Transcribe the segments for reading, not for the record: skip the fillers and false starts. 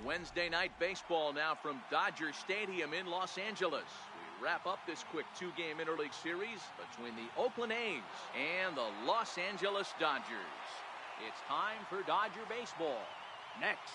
Wednesday night baseball now from Dodger Stadium in Los Angeles. We wrap up this quick two-game interleague series between the Oakland A's and the Los Angeles Dodgers. It's time for Dodger baseball. Next.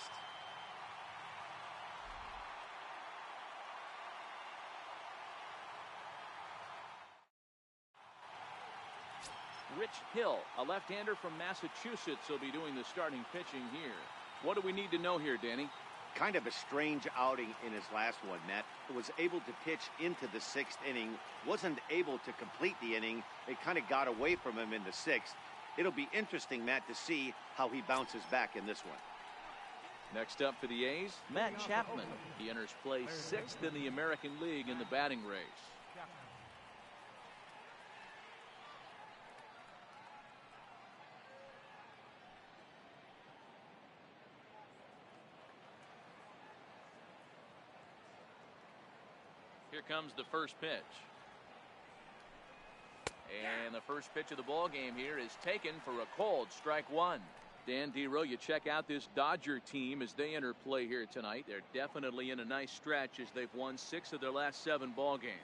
Rich Hill, a left-hander from Massachusetts, will be doing the starting pitching here. What do we need to know here, Danny? Kind of a strange outing in his last one, Matt. Was able to pitch into the sixth inning, wasn't able to complete the inning. It kind of got away from him in the sixth. It'll be interesting, Matt, to see how he bounces back in this one. Next up for the A's, Matt Chapman. He enters play sixth in the American League in the batting race. Here comes the first pitch. And the first pitch of the ball game here is taken for a called strike one. Dan Dero, you check out this Dodger team as they enter play here tonight. They're definitely in a nice stretch as they've won 6 of their last 7 ball games.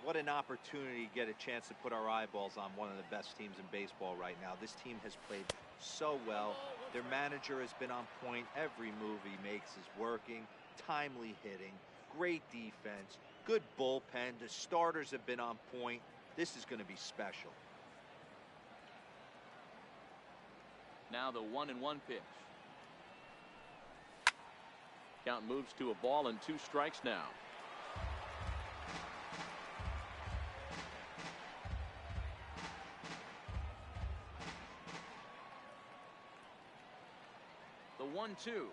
What an opportunity to get a chance to put our eyeballs on one of the best teams in baseball right now. This team has played so well. Their manager has been on point. Every move he makes is working. Timely hitting. Great defense. Good bullpen. The starters have been on point. This is going to be special. Now the 1-1 pitch. Count moves to a ball and 2 strikes now. The 1-2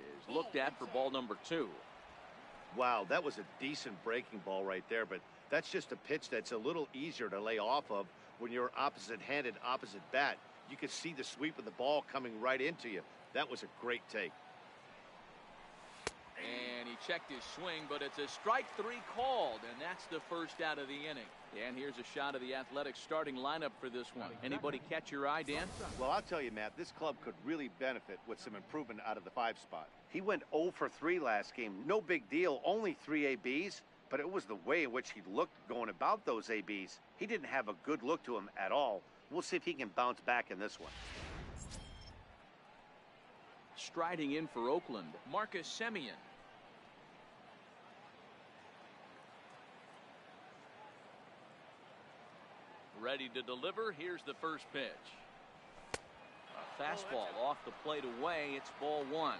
is looked at for ball number 2. Wow, that was a decent breaking ball right there, but that's just a pitch that's a little easier to lay off of when you're opposite-handed, opposite bat. You could see the sweep of the ball coming right into you. That was a great take. And he checked his swing, but it's a strike 3 called, and that's the first out of the inning. And here's a shot of the Athletics starting lineup for this one. Anybody catch your eye, Dan? Well, I'll tell you, Matt, this club could really benefit with some improvement out of the 5 spot. He went 0 for 3 last game. No big deal, only 3 ABs, but it was the way in which he looked going about those ABs. He didn't have a good look to him at all. We'll see if he can bounce back in this one. Striding in for Oakland, Marcus Semien. Ready to deliver. Here's the first pitch. A fastball off the plate away. It's ball 1.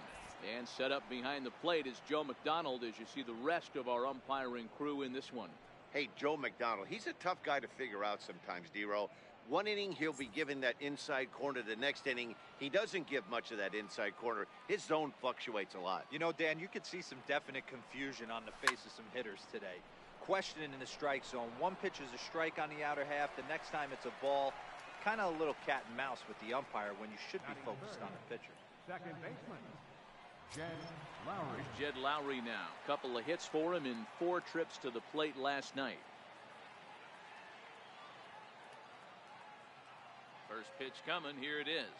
And set up behind the plate is Joe McDonald as you see the rest of our umpiring crew in this one. Hey, Joe McDonald, he's a tough guy to figure out sometimes, Dero. One inning, he'll be given that inside corner. The next inning, he doesn't give much of that inside corner. His zone fluctuates a lot. You know, Dan, you could see some definite confusion on the face of some hitters today. Questioning in the strike zone. One pitch is a strike on the outer half. The next time it's a ball. Kind of a little cat and mouse with the umpire when you should be focused on the pitcher. Second baseman, Jed Lowry. Jed Lowry now. Couple of hits for him in 4 trips to the plate last night. First pitch coming. Here it is.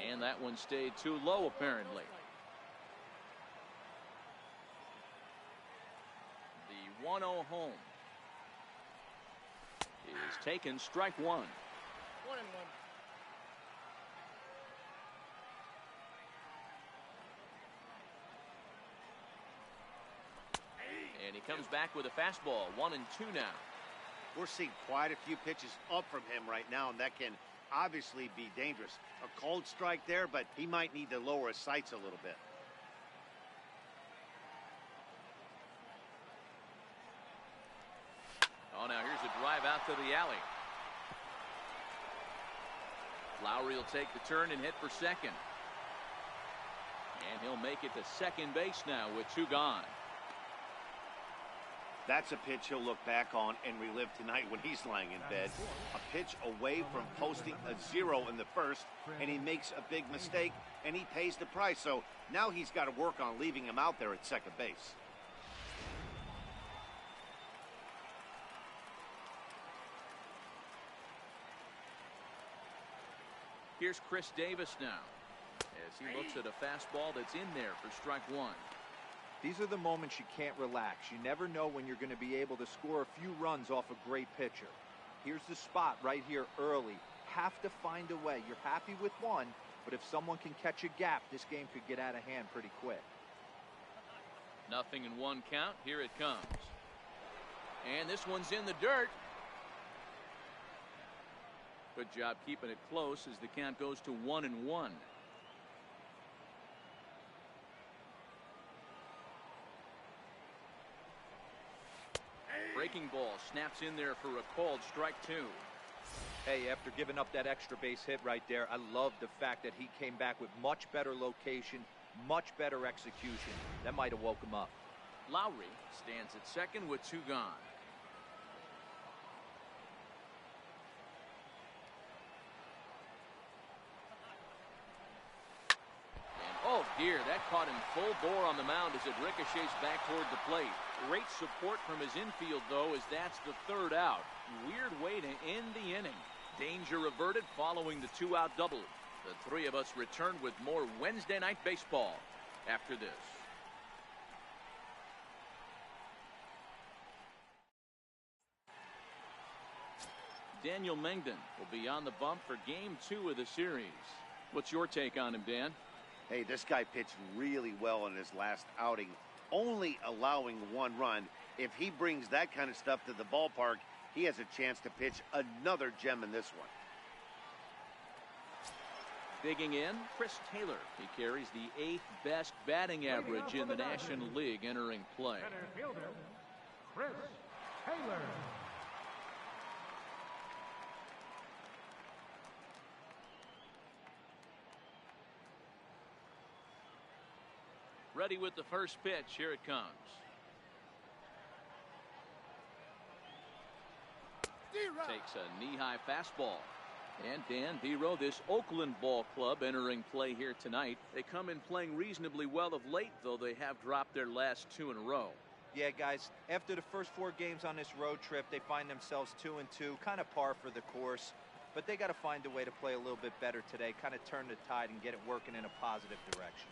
And that one stayed too low apparently. The 1-0 home is taken, strike 1. 1-1. And he comes back with a fastball. 1-2 now. We're seeing quite a few pitches up from him right now, and that can obviously be dangerous. A cold strike there, but he might need to lower his sights a little bit. Oh, now here's a drive out to the alley. Lowry will take the turn and hit for second. And he'll make it to second base now with 2 gone. That's a pitch he'll look back on and relive tonight when he's lying in bed. A pitch away from posting a 0 in the first, and he makes a big mistake, and he pays the price. So now he's got to work on leaving him out there at second base. Here's Chris Davis now, as he looks at a fastball that's in there for strike one. These are the moments you can't relax. You never know when you're going to be able to score a few runs off a great pitcher. Here's the spot right here early. Have to find a way. You're happy with one, but if someone can catch a gap, this game could get out of hand pretty quick. Nothing in one count. Here it comes. And this one's in the dirt. Good job keeping it close as the count goes to 1-1. Breaking ball snaps in there for a called strike two. Hey, after giving up that extra base hit right there, I love the fact that he came back with much better location, much better execution. That might have woke him up. Lowry stands at second with two gone. Oh dear, that caught him full bore on the mound as it ricochets back toward the plate. Great support from his infield, though, as that's the third out. Weird way to end the inning. Danger averted following the two-out double. The three of us return with more Wednesday Night Baseball after this. Daniel Mengden will be on the bump for Game 2 of the series. What's your take on him, Dan? Hey, this guy pitched really well in his last outing, only allowing one run. If he brings that kind of stuff to the ballpark, he has a chance to pitch another gem in this one. Digging in, Chris Taylor. He carries the 8th best batting average in the National League entering play. Center fielder, Chris Taylor. Ready with the first pitch. Here it comes. Takes a knee-high fastball. And Dan Dero, this Oakland ball club entering play here tonight. They come in playing reasonably well of late, though they have dropped their last 2 in a row. Yeah, guys, after the first 4 games on this road trip, they find themselves 2-2, kind of par for the course. But they got to find a way to play a little bit better today, kind of turn the tide and get it working in a positive direction.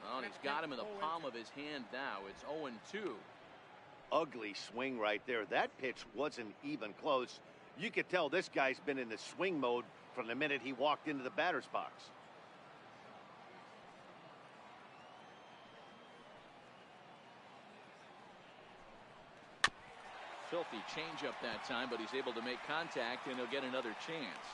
Well, and he's got him in the palm of his hand now. It's 0-2. Ugly swing right there. That pitch wasn't even close. You could tell this guy's been in the swing mode from the minute he walked into the batter's box. Filthy changeup that time, but he's able to make contact, and he'll get another chance.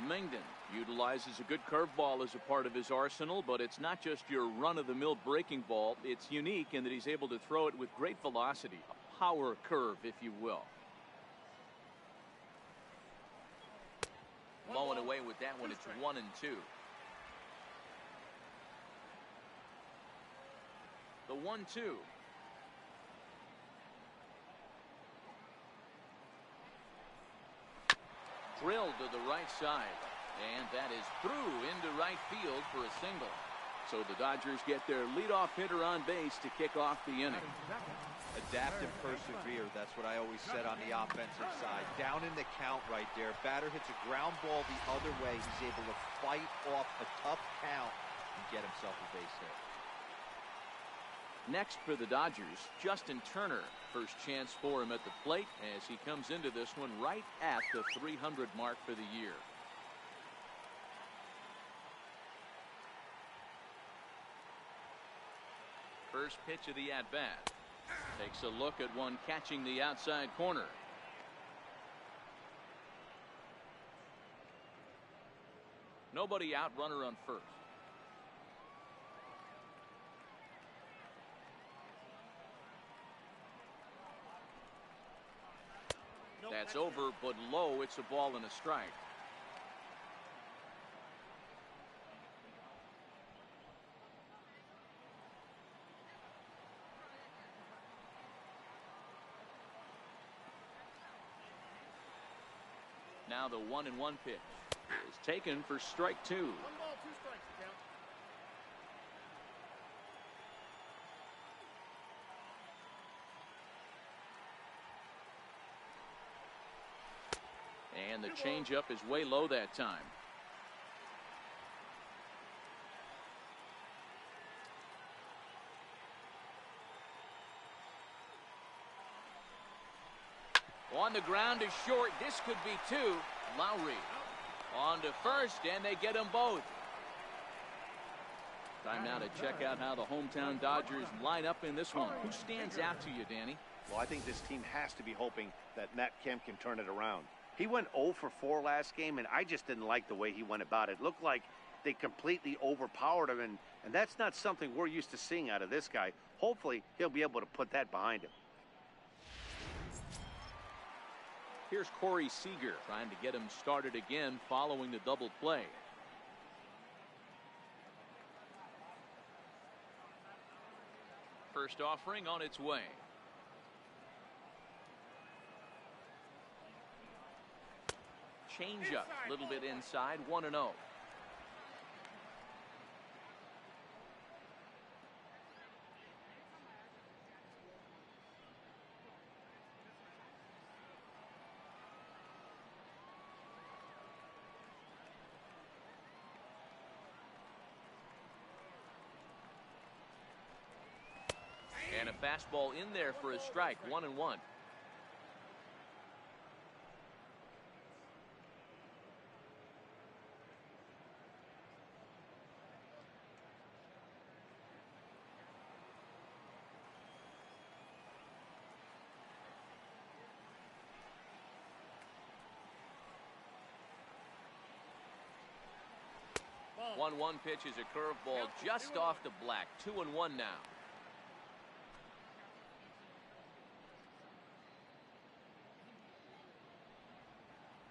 Mengden utilizes a good curveball as a part of his arsenal, but it's not just your run-of-the-mill breaking ball. It's unique in that he's able to throw it with great velocity, a power curve, if you will. Blowing away with that one. It's 1-2. The 1-2. Drilled to the right side, and that is through into right field for a single. So the Dodgers get their leadoff hitter on base to kick off the inning. Adapt and persevere. That's what I always said on the offensive side. Down in the count right there. Batter hits a ground ball the other way. He's able to fight off a tough count and get himself a base hit. Next for the Dodgers, Justin Turner. First chance for him at the plate as he comes into this one right at the 300 mark for the year. First pitch of the at-bat. Takes a look at one catching the outside corner. Nobody out, runner on first. That's over, but low. It's a ball and a strike. Now the 1-1 pitch is taken for strike 2. 1 ball, 2 strikes, count. And the changeup is way low that time. On the ground is short. This could be two. Lowry on to first, and they get them both. Time now to check out how the hometown Dodgers line up in this one. Who stands out to you, Danny? Well, I think this team has to be hoping that Matt Kemp can turn it around. He went 0 for 4 last game, and I just didn't like the way he went about it. Looked like they completely overpowered him, and that's not something we're used to seeing out of this guy. Hopefully, he'll be able to put that behind him. Here's Corey Seager trying to get him started again following the double play. First offering on its way. Change up, a little bit inside, 1-0. And a fastball in there for a strike, 1-1. Ball. 1-1 pitch is a curveball just off the black, 2-1 now.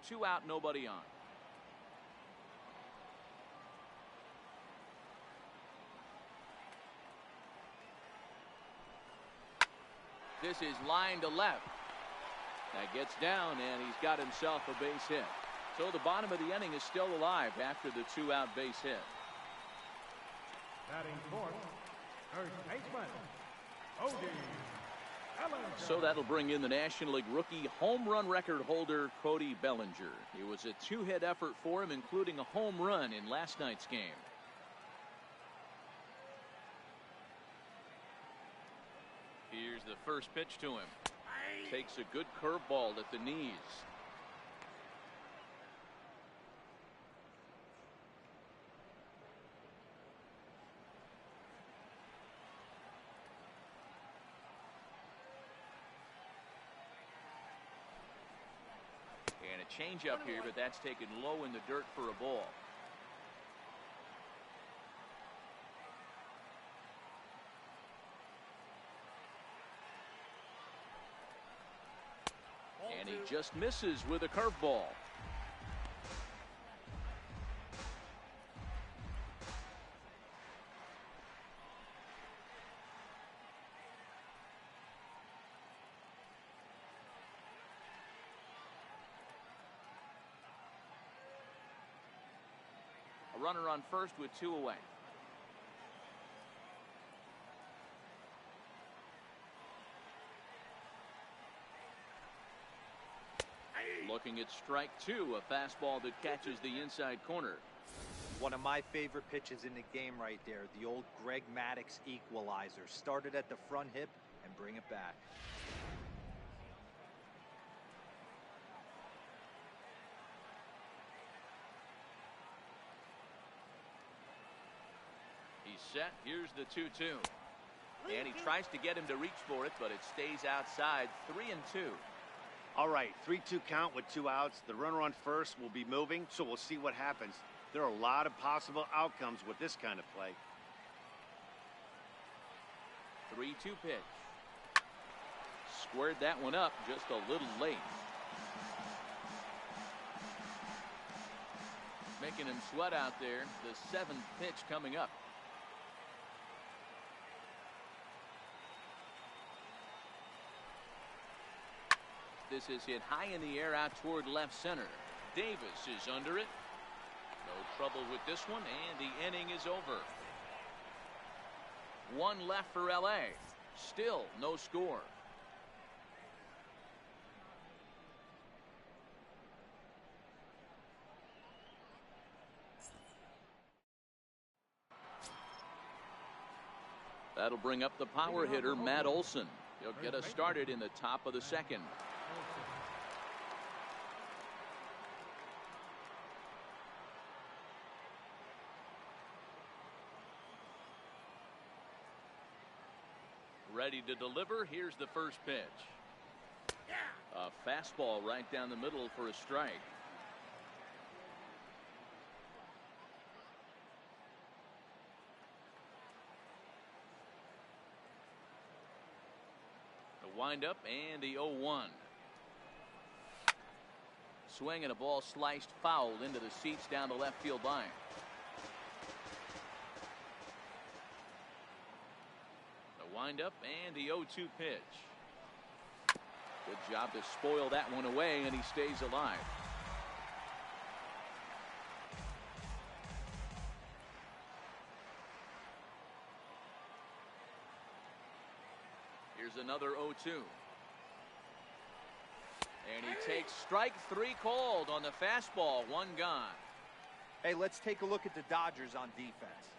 Two out, nobody on. This is line to left. That gets down, and he's got himself a base hit. So the bottom of the inning is still alive after the 2-out base hit. Batting fourth, first baseman, Odie. So that'll bring in the National League rookie home run record holder Cody Bellinger. It was a two-hit effort for him, including a home run in last night's game. Here's the first pitch to him. Takes a good curveball at the knees. And a change up here, but that's taken low in the dirt for a ball. And he just misses with a curveball. A runner on first with two away. Looking at strike two, a fastball that catches the inside corner. One of my favorite pitches in the game right there, the old Greg Maddux equalizer. Started at the front hip and bring it back. He's set. Here's the 2-2. And he tries to get him to reach for it, but it stays outside. 3-2. All right, 3-2 count with two outs. The runner on first will be moving, so we'll see what happens. There are a lot of possible outcomes with this kind of play. 3-2 pitch. Squared that one up just a little late. Making him sweat out there. The seventh pitch coming up. This is hit high in the air out toward left center. Davis is under it. No trouble with this one, and the inning is over. One left for LA. Still no score. That'll bring up the power hitter, Matt Olson. He'll get us started in the top of the second. Ready to deliver. Here's the first pitch. A fastball right down the middle for a strike. The windup and the 0-1. Swing and a ball sliced foul into the seats down the left field line. The windup and the 0-2 pitch. Good job to spoil that one away, and he stays alive. Here's another 0-2. And he takes strike 3 called on the fastball. 1 gone. Hey, let's take a look at the Dodgers on defense.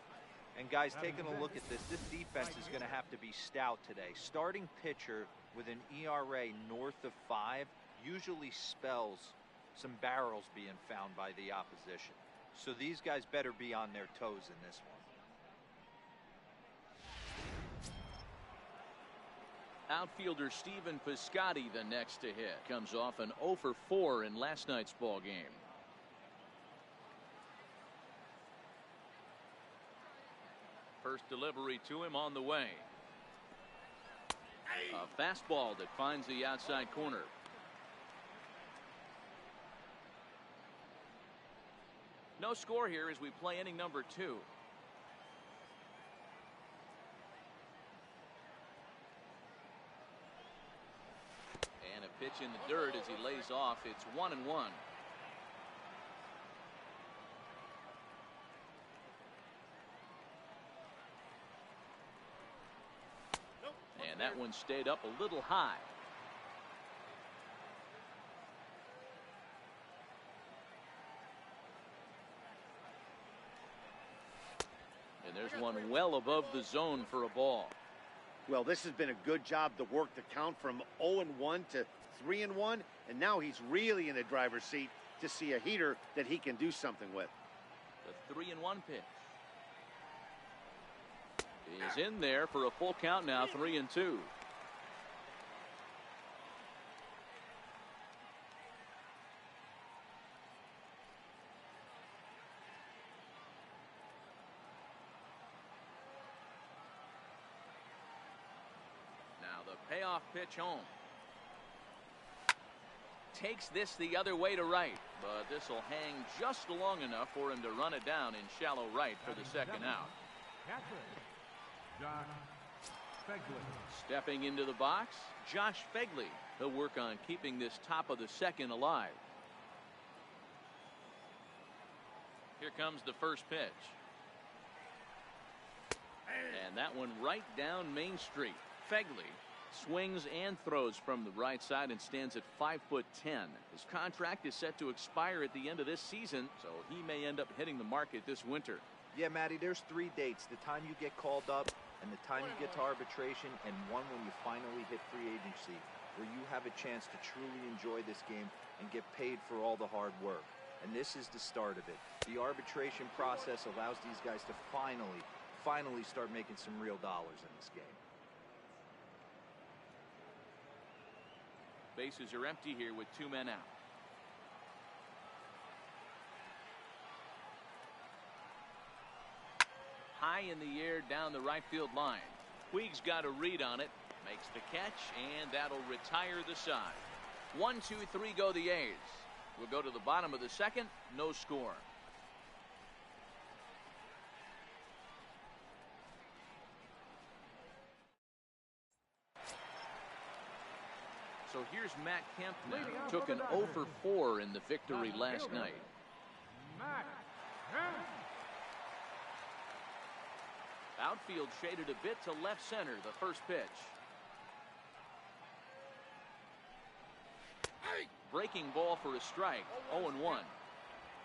And guys, taking a look at this defense is going to have to be stout today. Starting pitcher with an ERA north of 5 usually spells some barrels being found by the opposition. So these guys better be on their toes in this one. Outfielder Stephen Piscotty the next to hit. Comes off an 0 for 4 in last night's ball game. First delivery to him on the way. A fastball that finds the outside corner. No score here as we play inning number 2. And a pitch in the dirt as he lays off. It's 1-1. And that one stayed up a little high. And there's one well above the zone for a ball. Well, this has been a good job to work the count from 0-1 to 3-1, and now he's really in the driver's seat to see a heater that he can do something with. The 3-1 pitch. He's in there for a full count now, 3-2. Now the payoff pitch home. Takes this the other way to right, but this will hang just long enough for him to run it down in shallow right for the second out. Stepping into the box, Josh Fegley. He'll work on keeping this top of the second alive. Here comes the first pitch. And that one right down Main Street. Fegley swings and throws from the right side and stands at 5'10". His contract is set to expire at the end of this season, so he may end up hitting the market this winter. Yeah, Matty, there's 3 dates. The time you get called up, and the time you get to arbitration, and one when you finally hit free agency, where you have a chance to truly enjoy this game and get paid for all the hard work. And this is the start of it. The arbitration process allows these guys to finally start making some real dollars in this game. Bases are empty here with 2 men out. High in the air down the right field line. Puig's got a read on it, makes the catch, and that'll retire the side. 1, 2, 3 go the A's. We'll go to the bottom of the second, no score. So here's Matt Kemp now. Took an 0 for 4 in the victory last night. Outfield shaded a bit to left center, the first pitch. Breaking ball for a strike, 0-1.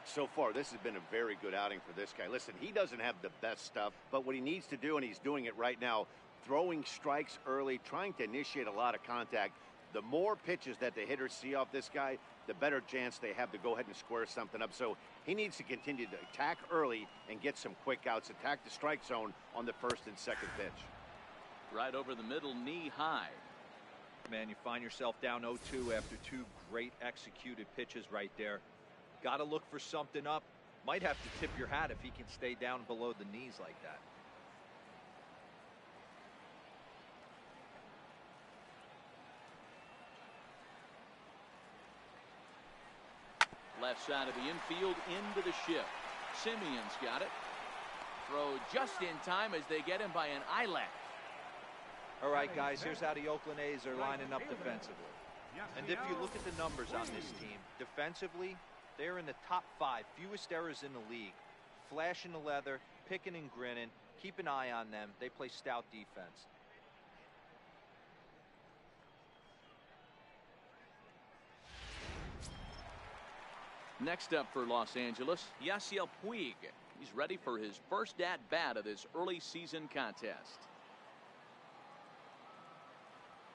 So far, this has been a very good outing for this guy. Listen, he doesn't have the best stuff, but what he needs to do, and he's doing it right now, throwing strikes early, trying to initiate a lot of contact. The more pitches that the hitters see off this guy, the better chance they have to go ahead and square something up. So he needs to continue to attack early and get some quick outs, attack the strike zone on the first and second pitch. Right over the middle, knee high. Man, you find yourself down 0-2 after two great executed pitches right there. Got to look for something up. Might have to tip your hat if he can stay down below the knees like that. Left side of the infield into the shift. Simeon's got it. Throw just in time as they get him by an eyelash. All right, guys, here's how the Oakland A's are lining up defensively. And if you look at the numbers on this team, defensively, they're in the top 5, fewest errors in the league. Flashing the leather, picking and grinning. Keep an eye on them. They play stout defense. Next up for Los Angeles, Yasiel Puig. He's ready for his first at-bat of this early season contest.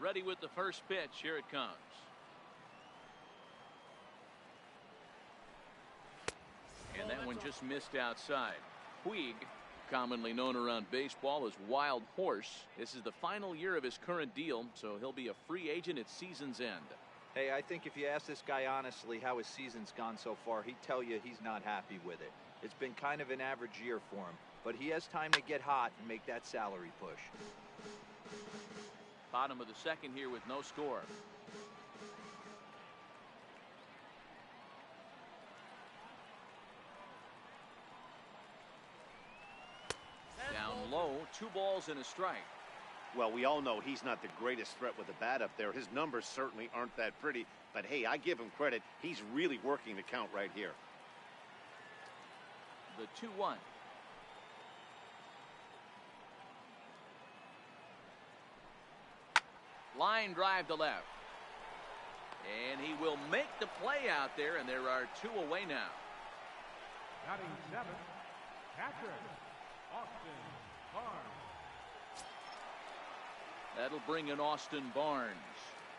Ready with the first pitch. Here it comes. And that one just missed outside. Puig, commonly known around baseball as Wild Horse. This is the final year of his current deal, so he'll be a free agent at season's end. Hey, I think if you ask this guy honestly how his season's gone so far, he'd tell you he's not happy with it. It's been kind of an average year for him, but he has time to get hot and make that salary push. Bottom of the second here with no score. Down low, 2 balls and a strike. Well, we all know he's not the greatest threat with the bat up there. His numbers certainly aren't that pretty. But, hey, I give him credit. He's really working the count right here. The 2-1. Line drive to left. And he will make the play out there, and there are 2 away now. Batting 7th, catcher, Austin Barnes. That'll bring in Austin Barnes.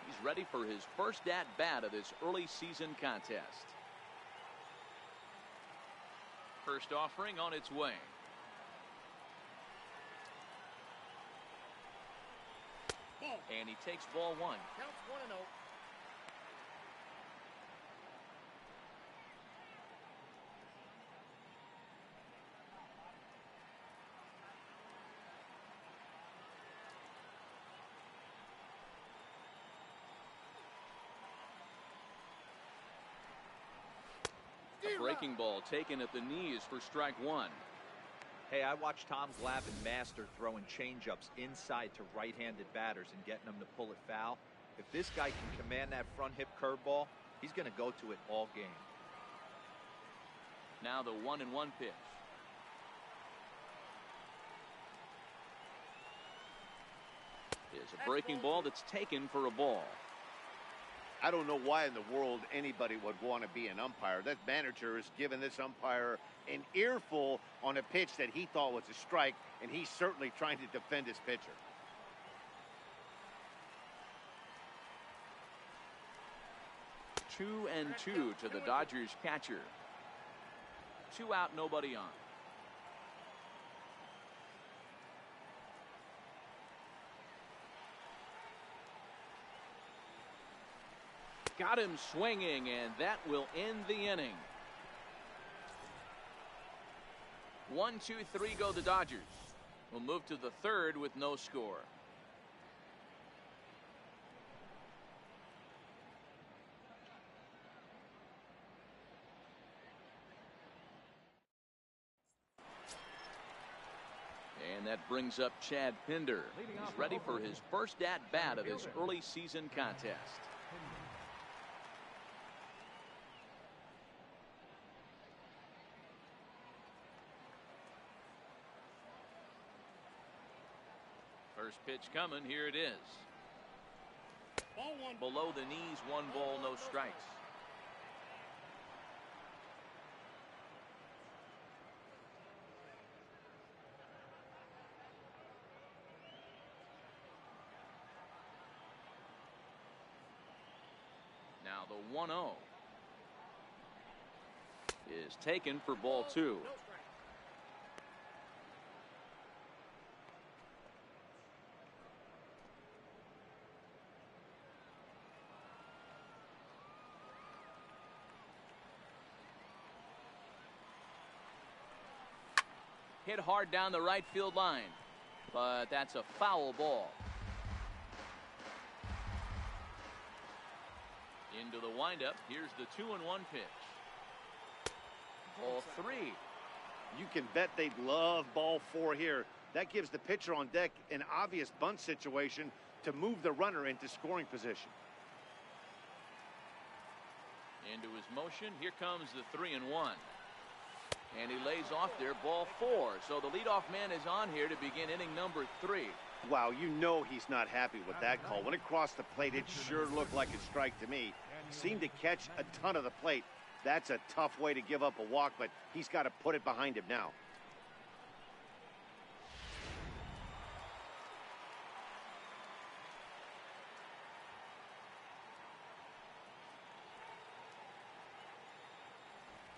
He's ready for his first at-bat of this early season contest. First offering on its way. And he takes ball 1. Counts 1-0. A breaking ball taken at the knees for strike 1. Hey, I watched Tom Glavine master throwing changeups inside to right-handed batters and getting them to pull it foul. If this guy can command that front hip curveball, he's going to go to it all game. Now the 1-1 pitch. Is a breaking ball that's taken for a ball. I don't know why in the world anybody would want to be an umpire. That manager has given this umpire an earful on a pitch that he thought was a strike, and he's certainly trying to defend his pitcher. Two and two to the Dodgers catcher. 2 out, nobody on. Got him swinging, and that will end the inning. 1, 2, 3 go the Dodgers. We'll move to the third with no score. And that brings up Chad Pinder. He's ready for his first at-bat of this early season contest. First pitch coming. Here it is. Ball 1. Below the knees, 1 ball, no strikes. Now the 1-0 is taken for ball 2. No strike. Hit hard down the right field line. But that's a foul ball. Into the windup. Here's the 2-1 pitch. Ball 3. You can bet they'd love ball 4 here. That gives the pitcher on deck an obvious bunt situation to move the runner into scoring position. Into his motion. Here comes the 3-1. And he lays off there, ball 4. So the leadoff man is on here to begin inning number 3. Wow, you know he's not happy with that call. When it crossed the plate, it sure looked like a strike to me. Seemed to catch a ton of the plate. That's a tough way to give up a walk, but he's got to put it behind him now.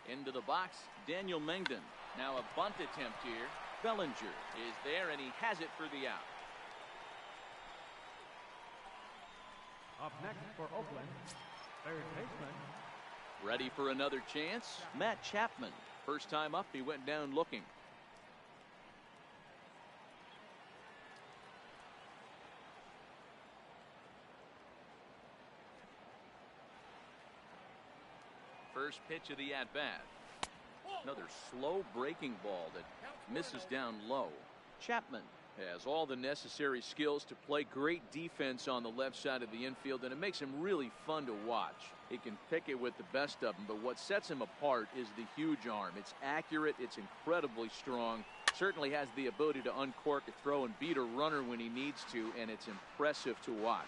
Into the box, Daniel Mengden. Now a bunt attempt here. Bellinger is there, and he has it for the out. Up next for Oakland, third baseman. Ready for another chance, Matt Chapman. First time up, he went down looking. First pitch of the at-bat. Another slow breaking ball that misses down low. Chapman has all the necessary skills to play great defense on the left side of the infield, and it makes him really fun to watch. He can pick it with the best of them, but what sets him apart is the huge arm. It's accurate, it's incredibly strong, certainly has the ability to uncork a throw and beat a runner when he needs to, and it's impressive to watch.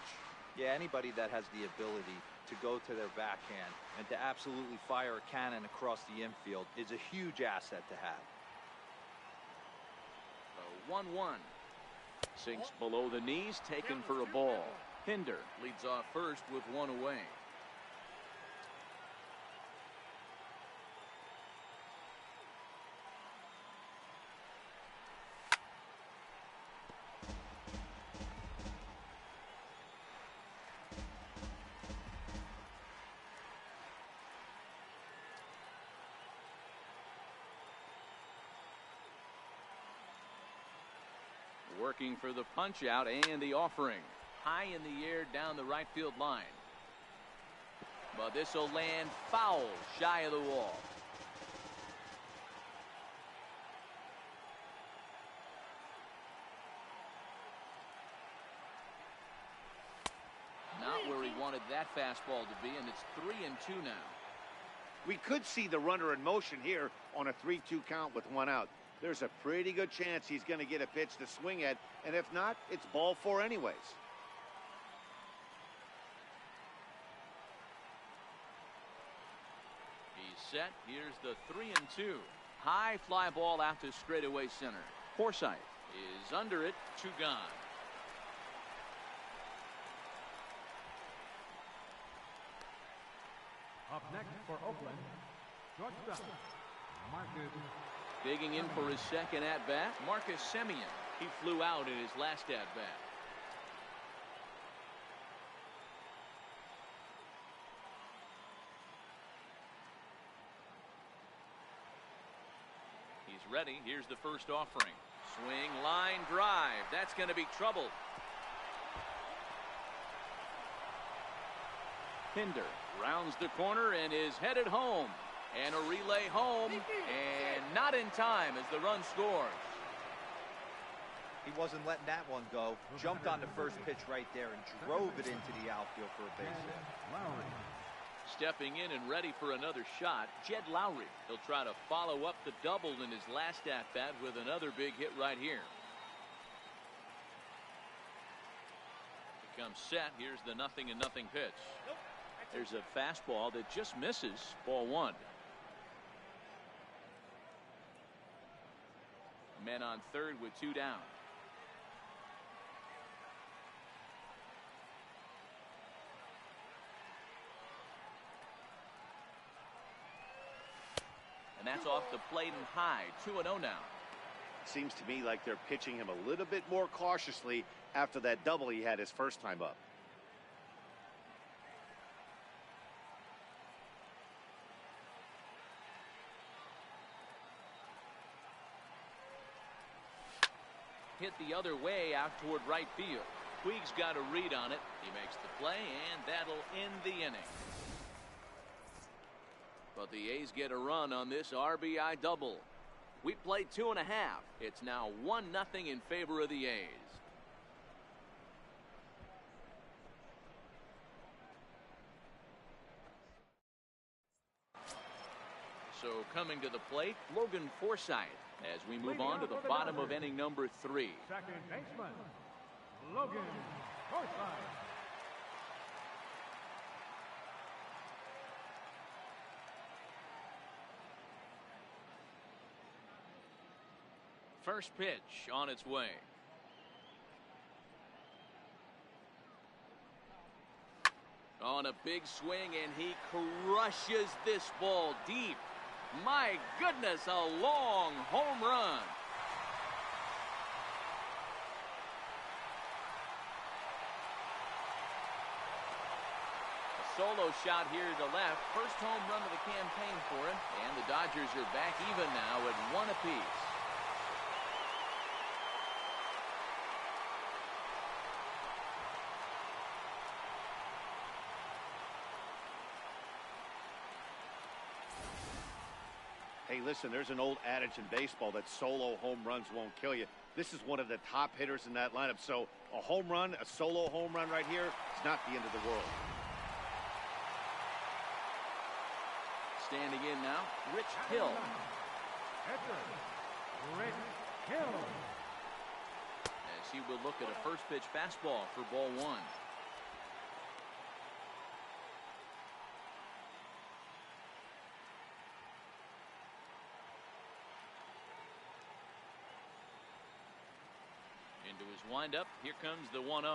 Yeah, anybody that has the ability to go to their backhand and to absolutely fire a cannon across the infield is a huge asset to have. The 1-1. Sinks below the knees, taken for a ball. Pinder leads off first with one away. Working for the punch out and the offering. High in the air down the right field line. But this will land foul shy of the wall. Not where he wanted that fastball to be, and it's 3-2 now. We could see the runner in motion here on a 3-2 count with one out. There's a pretty good chance he's going to get a pitch to swing at, and if not, it's ball 4 anyways. He's set. Here's the 3-2. High fly ball out to straightaway center. Forsythe is under it. 2 gone. Up next for Oakland, shortstop, Marcus. Digging in for his second at-bat, Marcus Semien. He flew out in his last at-bat. He's ready. Here's the first offering. Swing, line, drive. That's going to be trouble. Pinder rounds the corner and is headed home. And a relay home, and not in time as the run scores. He wasn't letting that one go. Jumped on the first pitch right there and drove it into the outfield for a base hit. Lowry. Stepping in and ready for another shot, Jed Lowry. He'll try to follow up the double in his last at-bat with another big hit right here. Becomes set. Here's the 0-0 pitch. There's a fastball that just misses. Ball 1. Men on third with 2 down. And that's off the plate and high. 2-0 now. Seems to me like they're pitching him a little bit more cautiously after that double he had his first time up. hit the other way out toward right field. Puig's got a read on it. He makes the play, and that'll end the inning. But the A's get a run on this RBI double. We played 2.5. It's now 1-0 in favor of the A's. So coming to the plate, Logan Forsythe, as we move on to the bottom of inning number 3. Second baseman, Logan Forsythe. First pitch on its way. On a big swing, and he crushes this ball deep. My goodness, a long home run. A solo shot here to left. First home run of the campaign for him. And the Dodgers are back even now at 1 apiece. Hey, listen, there's an old adage in baseball that solo home runs won't kill you. This is one of the top hitters in that lineup. So a home run, a solo home run right here, it's not the end of the world. Standing in now, Rich Hill. Pitcher, Rich Hill. As he will look at a first pitch fastball for ball 1. Into his windup. Here comes the 1-0.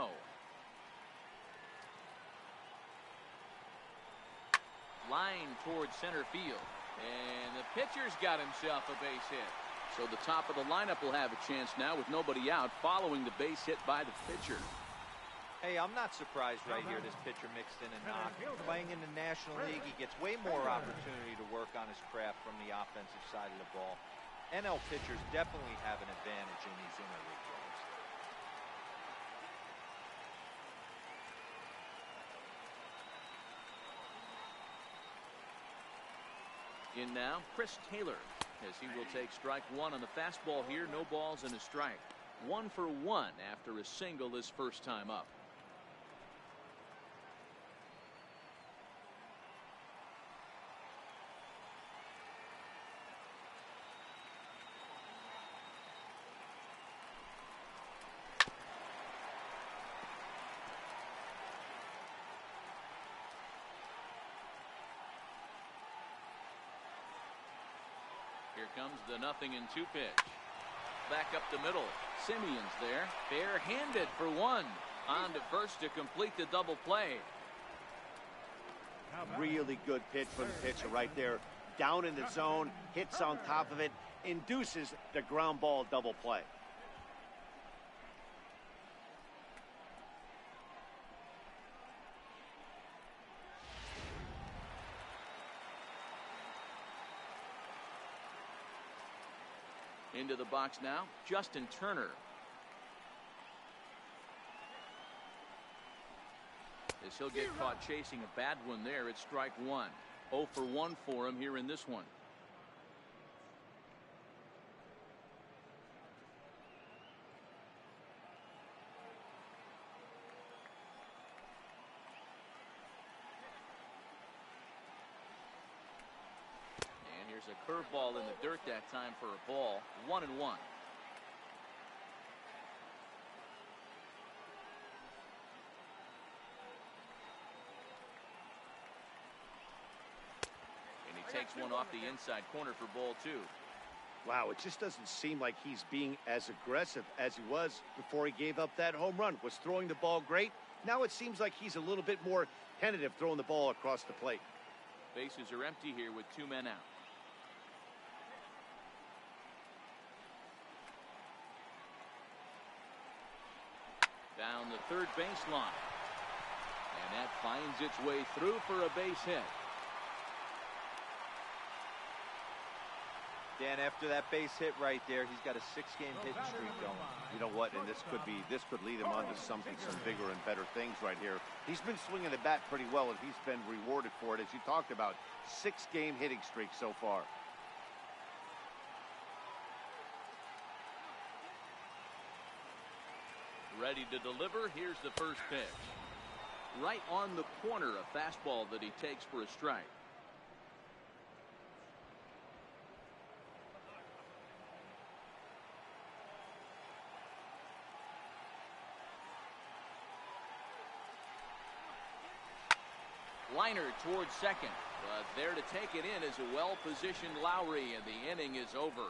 Line towards center field. And the pitcher's got himself a base hit. So the top of the lineup will have a chance now with nobody out following the base hit by the pitcher. Hey, I'm not surprised right here this pitcher mixed in and knocked. Playing in the National League, he gets way more opportunity to work on his craft from the offensive side of the ball. NL pitchers definitely have an advantage in these interleague games. In now, Chris Taylor, as he will take strike 1 on the fastball here. No balls and a strike. 1 for 1 after a single his first time up. Here comes the 0-2 pitch. Back up the middle. Simeon's there. Bare-handed for 1. On to first to complete the double play. Really good pitch for the pitcher right there. Down in the zone, hits on top of it, induces the ground ball double play. Into the box now, Justin Turner. As he'll get caught chasing a bad one there, it's strike 1. 0 for 1 for him here in this one. Here's a curveball in the dirt that time for a ball. 1-1. And he takes one off the inside corner for ball 2. Wow, it just doesn't seem like he's being as aggressive as he was before he gave up that home run. Was throwing the ball great. Now it seems like he's a little bit more tentative throwing the ball across the plate. Bases are empty here with 2 men out. Down the third baseline. And that finds its way through for a base hit. Dan, after that base hit right there, he's got a 6-game hitting streak going. You know what? And this could lead him on to some bigger and better things right here. He's been swinging the bat pretty well, and he's been rewarded for it, as you talked about. 6-game hitting streak so far. Ready to deliver. Here's the first pitch. Right on the corner, a fastball that he takes for a strike. Liner towards second, but there to take it in is a well-positioned Lowry, and the inning is over.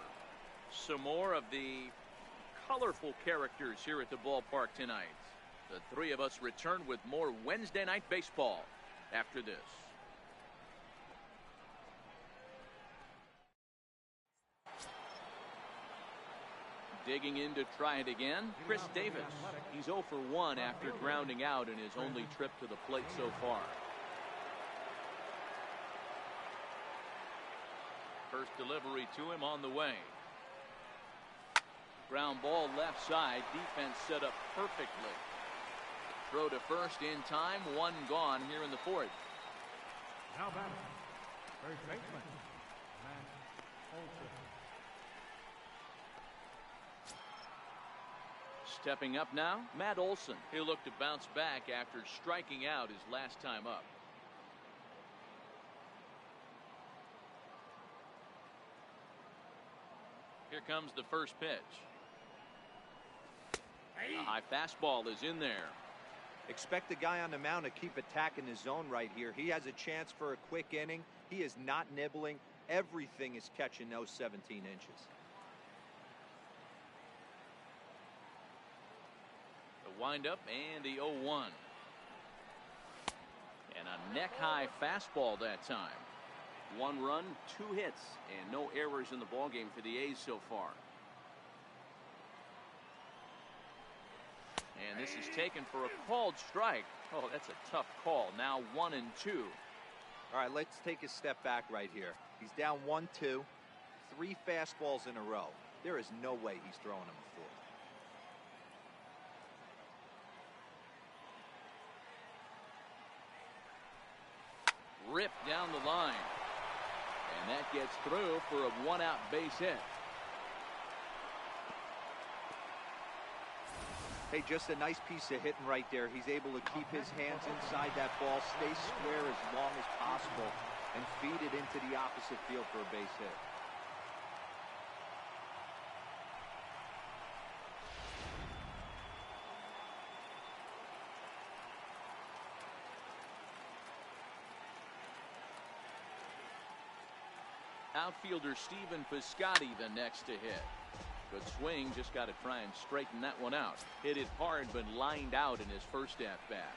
Some more of the colorful characters here at the ballpark tonight. The three of us return with more Wednesday Night Baseball after this. Digging in to try it again, Chris Davis. He's 0 for 1 after grounding out in his only trip to the plate so far. First delivery to him on the way. Ground ball left side. Defense set up perfectly. Throw to first in time. One gone here in the fourth. Now batting, first baseman, Matt Olson. Stepping up now, Matt Olson. He'll look to bounce back after striking out his last time up. Here comes the first pitch. A high fastball is in there. Expect the guy on the mound to keep attacking the zone right here. He has a chance for a quick inning. He is not nibbling. Everything is catching those 17 inches. The windup and the 0-1. And a neck-high fastball that time. 1 run, 2 hits, and no errors in the ballgame for the A's so far. And this is taken for a called strike. Oh, that's a tough call. Now 1 and 2. All right, let's take a step back right here. He's down 1-2, 3 fastballs in a row. There is no way he's throwing him a fourth. Ripped down the line. And that gets through for a 1-out base hit. Hey, just a nice piece of hitting right there. He's able to keep his hands inside that ball, stay square as long as possible, and feed it into the opposite field for a base hit. Outfielder Stephen Piscotty the next to hit. Good swing, just got to try and straighten that one out. Hit it hard, but lined out in his first at-bat.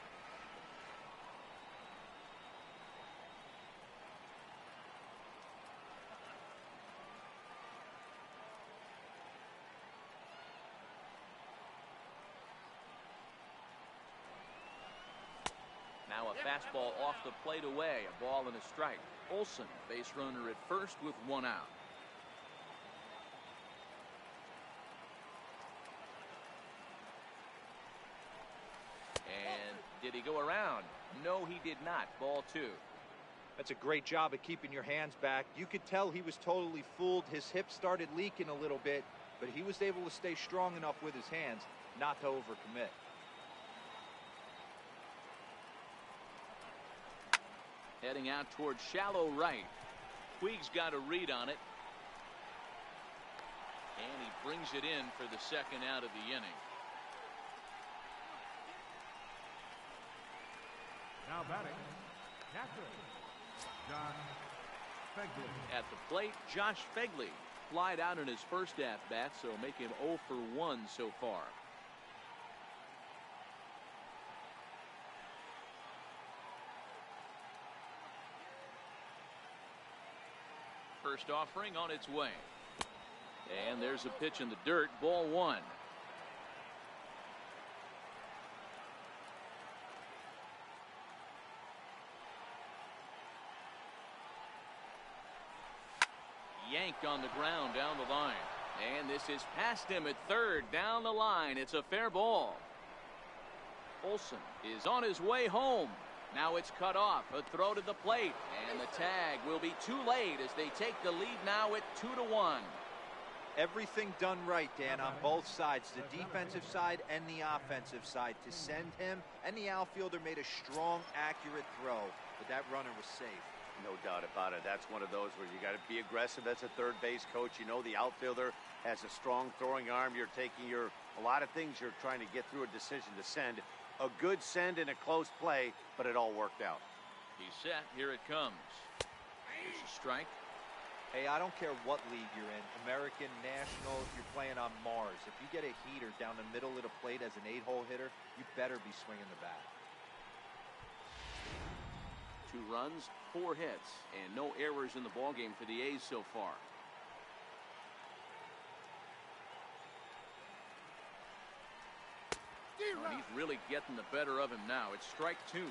Now a fastball off the plate away, a ball and a strike. Olson, base runner at first with 1 out. And did he go around? No, he did not. Ball 2. That's a great job of keeping your hands back. You could tell he was totally fooled. His hip started leaking a little bit, but he was able to stay strong enough with his hands not to overcommit. Heading out towards shallow right. Puig's got a read on it. And he brings it in for the second out of the inning. Now batting, catcher, Josh Fegley. At the plate, Josh Fegley. Flied out in his first at-bat, so make him 0 for 1 so far. First offering on its way. And there's a pitch in the dirt. Ball 1. yanked on the ground down the line. And this is past him at third down the line. It's a fair ball. Olsen is on his way home. Now it's cut off. A throw to the plate. And the tag will be too late as they take the lead now at 2-1. Everything done right, Dan, on both sides, the defensive side and the offensive side. To send him and the outfielder made a strong, accurate throw, but that runner was safe. No doubt about it. That's one of those where you got to be aggressive as a third base coach. You know the outfielder has a strong throwing arm. You're taking a lot of things you're trying to get through a decision to send. A good send in a close play, but it all worked out. He's set. Here it comes. There's a strike. Hey, I don't care what league you're in, American, national, if you're playing on Mars. If you get a heater down the middle of the plate as an 8-hole hitter, you better be swinging the bat. 2 runs, 4 hits, and no errors in the ballgame for the A's so far. Oh, he's really getting the better of him now. It's strike 2.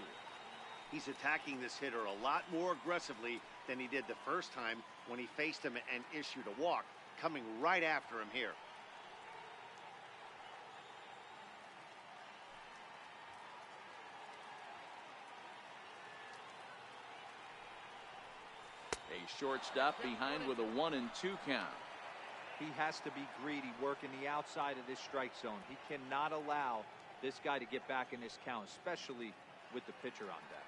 He's attacking this hitter a lot more aggressively than he did the first time when he faced him and issued a walk, coming right after him here. A shortstop behind with a 1-2 count. He has to be greedy, working the outside of this strike zone. He cannot allow this guy to get back in this count, especially with the pitcher on deck.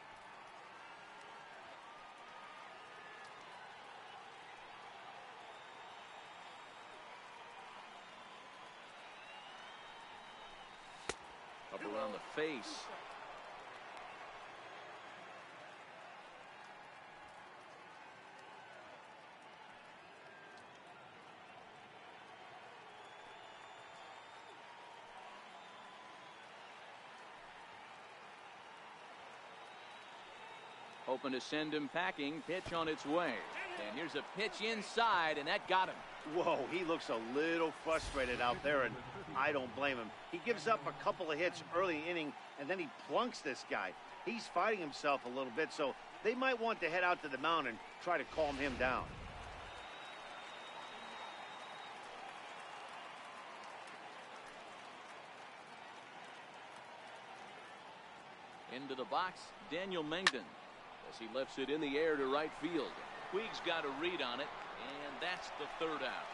Up around the face. Hoping to send him packing. Pitch on its way. And here's a pitch inside, and that got him. Whoa, he looks a little frustrated out there, and I don't blame him. He gives up a couple of hits early inning, and then he plunks this guy. He's fighting himself a little bit, so they might want to head out to the mound and try to calm him down. Into the box, Daniel Mengden, as he lifts it in the air to right field. Puig's got a read on it, and that's the third out.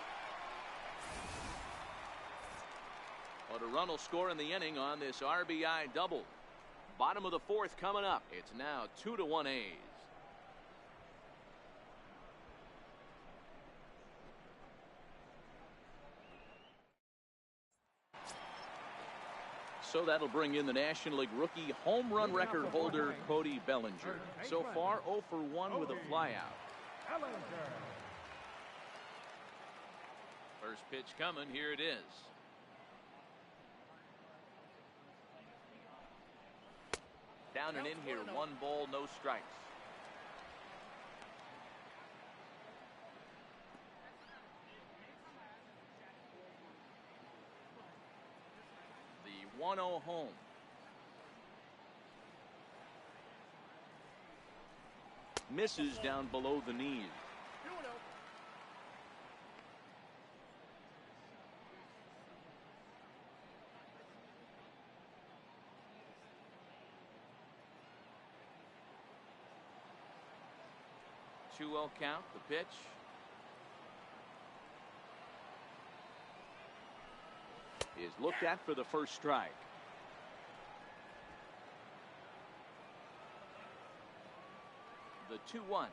But a run will score in the inning on this RBI double. Bottom of the 4th coming up. It's now 2-1 A's. So that'll bring in the National League rookie home run record holder Cody Bellinger. So far 0 for 1 with a flyout. First pitch coming. Here it is. Down and in here. 1 ball, no strikes. The 1-0 home. Misses down below the knees. 2-0 count. The pitch. Is looked at for the first strike. The 2-1.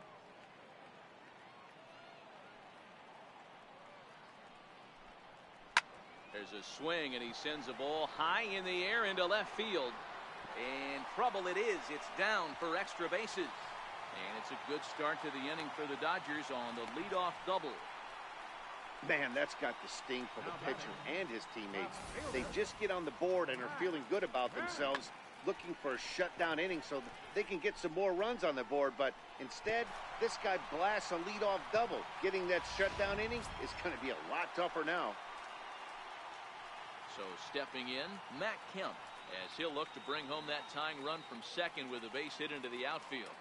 There's a swing, and he sends a ball high in the air into left field. And trouble it is. It's down for extra bases. And it's a good start to the inning for the Dodgers on the leadoff double. Man, that's got the sting for the pitcher and his teammates. They just get on the board and are feeling good about themselves, looking for a shutdown inning so they can get some more runs on the board. But instead, this guy blasts a leadoff double. Getting that shutdown inning is going to be a lot tougher now. So stepping in, Matt Kemp, as he'll look to bring home that tying run from second with a base hit into the outfield.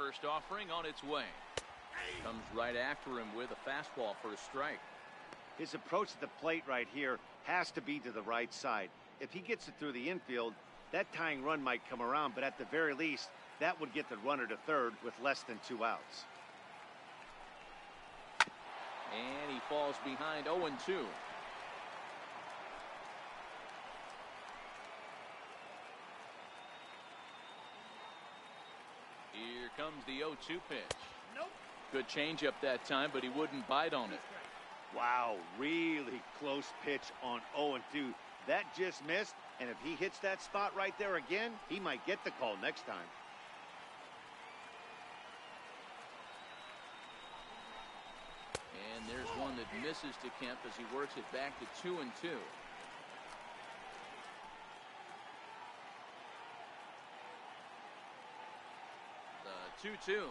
first offering on its way. Comes right after him with a fastball for a strike. His approach to the plate right here has to be to the right side. If he gets it through the infield, that tying run might come around, but at the very least, that would get the runner to third with less than 2 outs. And he falls behind 0-2. Here comes the 0-2 pitch. Nope. Good changeup that time, but he wouldn't bite on it. Wow, really close pitch on 0-2. That just missed, and if he hits that spot right there again, he might get the call next time. And there's one that misses to Kemp as he works it back to 2-2. The 2-2.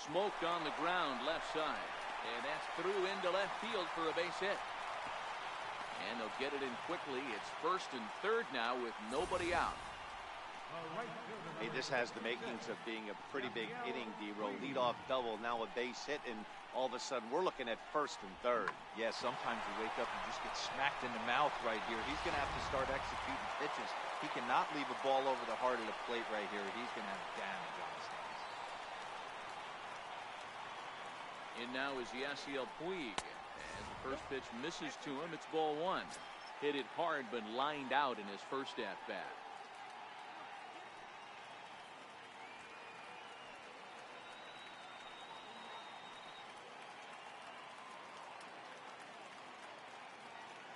Smoked on the ground left side. And that's through into left field for a base hit. And they'll get it in quickly. It's first and third now with nobody out. Hey, this has the makings of being a pretty big inning, D-Row. Leadoff double, now a base hit, and all of a sudden we're looking at first and third. Yeah, sometimes you wake up and just get smacked in the mouth right here. He's going to have to start executing pitches. He cannot leave a ball over the heart of the plate right here. He's going to have damage on his hands. In now is Yasiel Puig. As the first pitch misses to him, it's ball one. Hit it hard, but lined out in his first at-bat.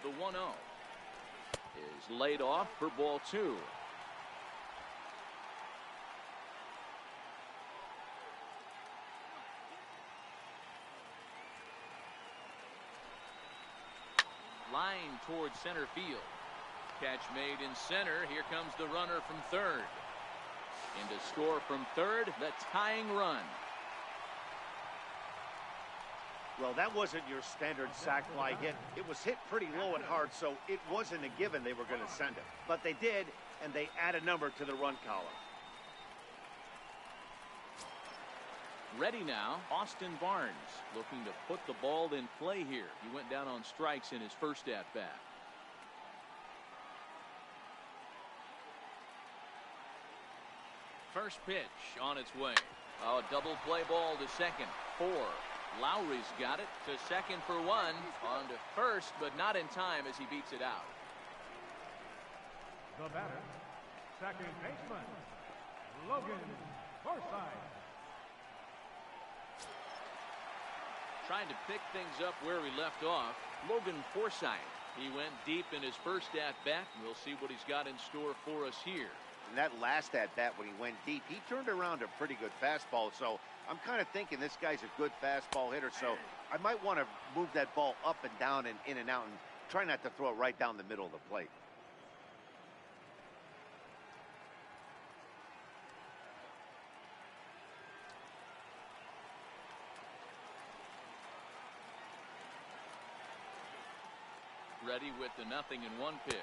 The 1-0 is laid off for ball two. Line towards center field. Catch made in center. Here comes the runner from third. In to score from third, the tying run. Well, that wasn't your standard sac fly hit. It was hit pretty low and hard, so it wasn't a given they were going to send it. But they did, and they add a number to the run column. Ready now, Austin Barnes looking to put the ball in play here. He went down on strikes in his first at-bat. First pitch on its way. A double play ball to second. 4. Lowry's got it to second for 1. On to first, but not in time as he beats it out. The batter, second baseman, Logan Forsythe. Trying to pick things up where we left off, Logan Forsythe. He went deep in his first at-bat. We'll see what he's got in store for us here. In that last at-bat when he went deep, he turned around a pretty good fastball, so I'm kind of thinking this guy's a good fastball hitter, so I might want to move that ball up and down and in and out and try not to throw it right down the middle of the plate. Ready with the 0-1 pitch.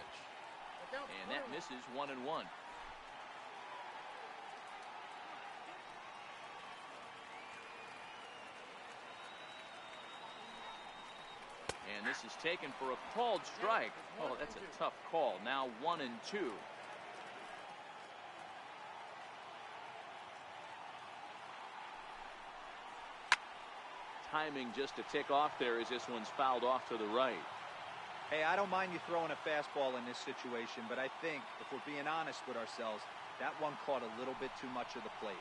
And that misses 1-1. And this is taken for a called strike. Oh, that's a tough call. Now 1-2. Timing just a tick off there as this one's fouled off to the right. Hey, I don't mind you throwing a fastball in this situation, but I think, if we're being honest with ourselves, that one caught a little bit too much of the plate.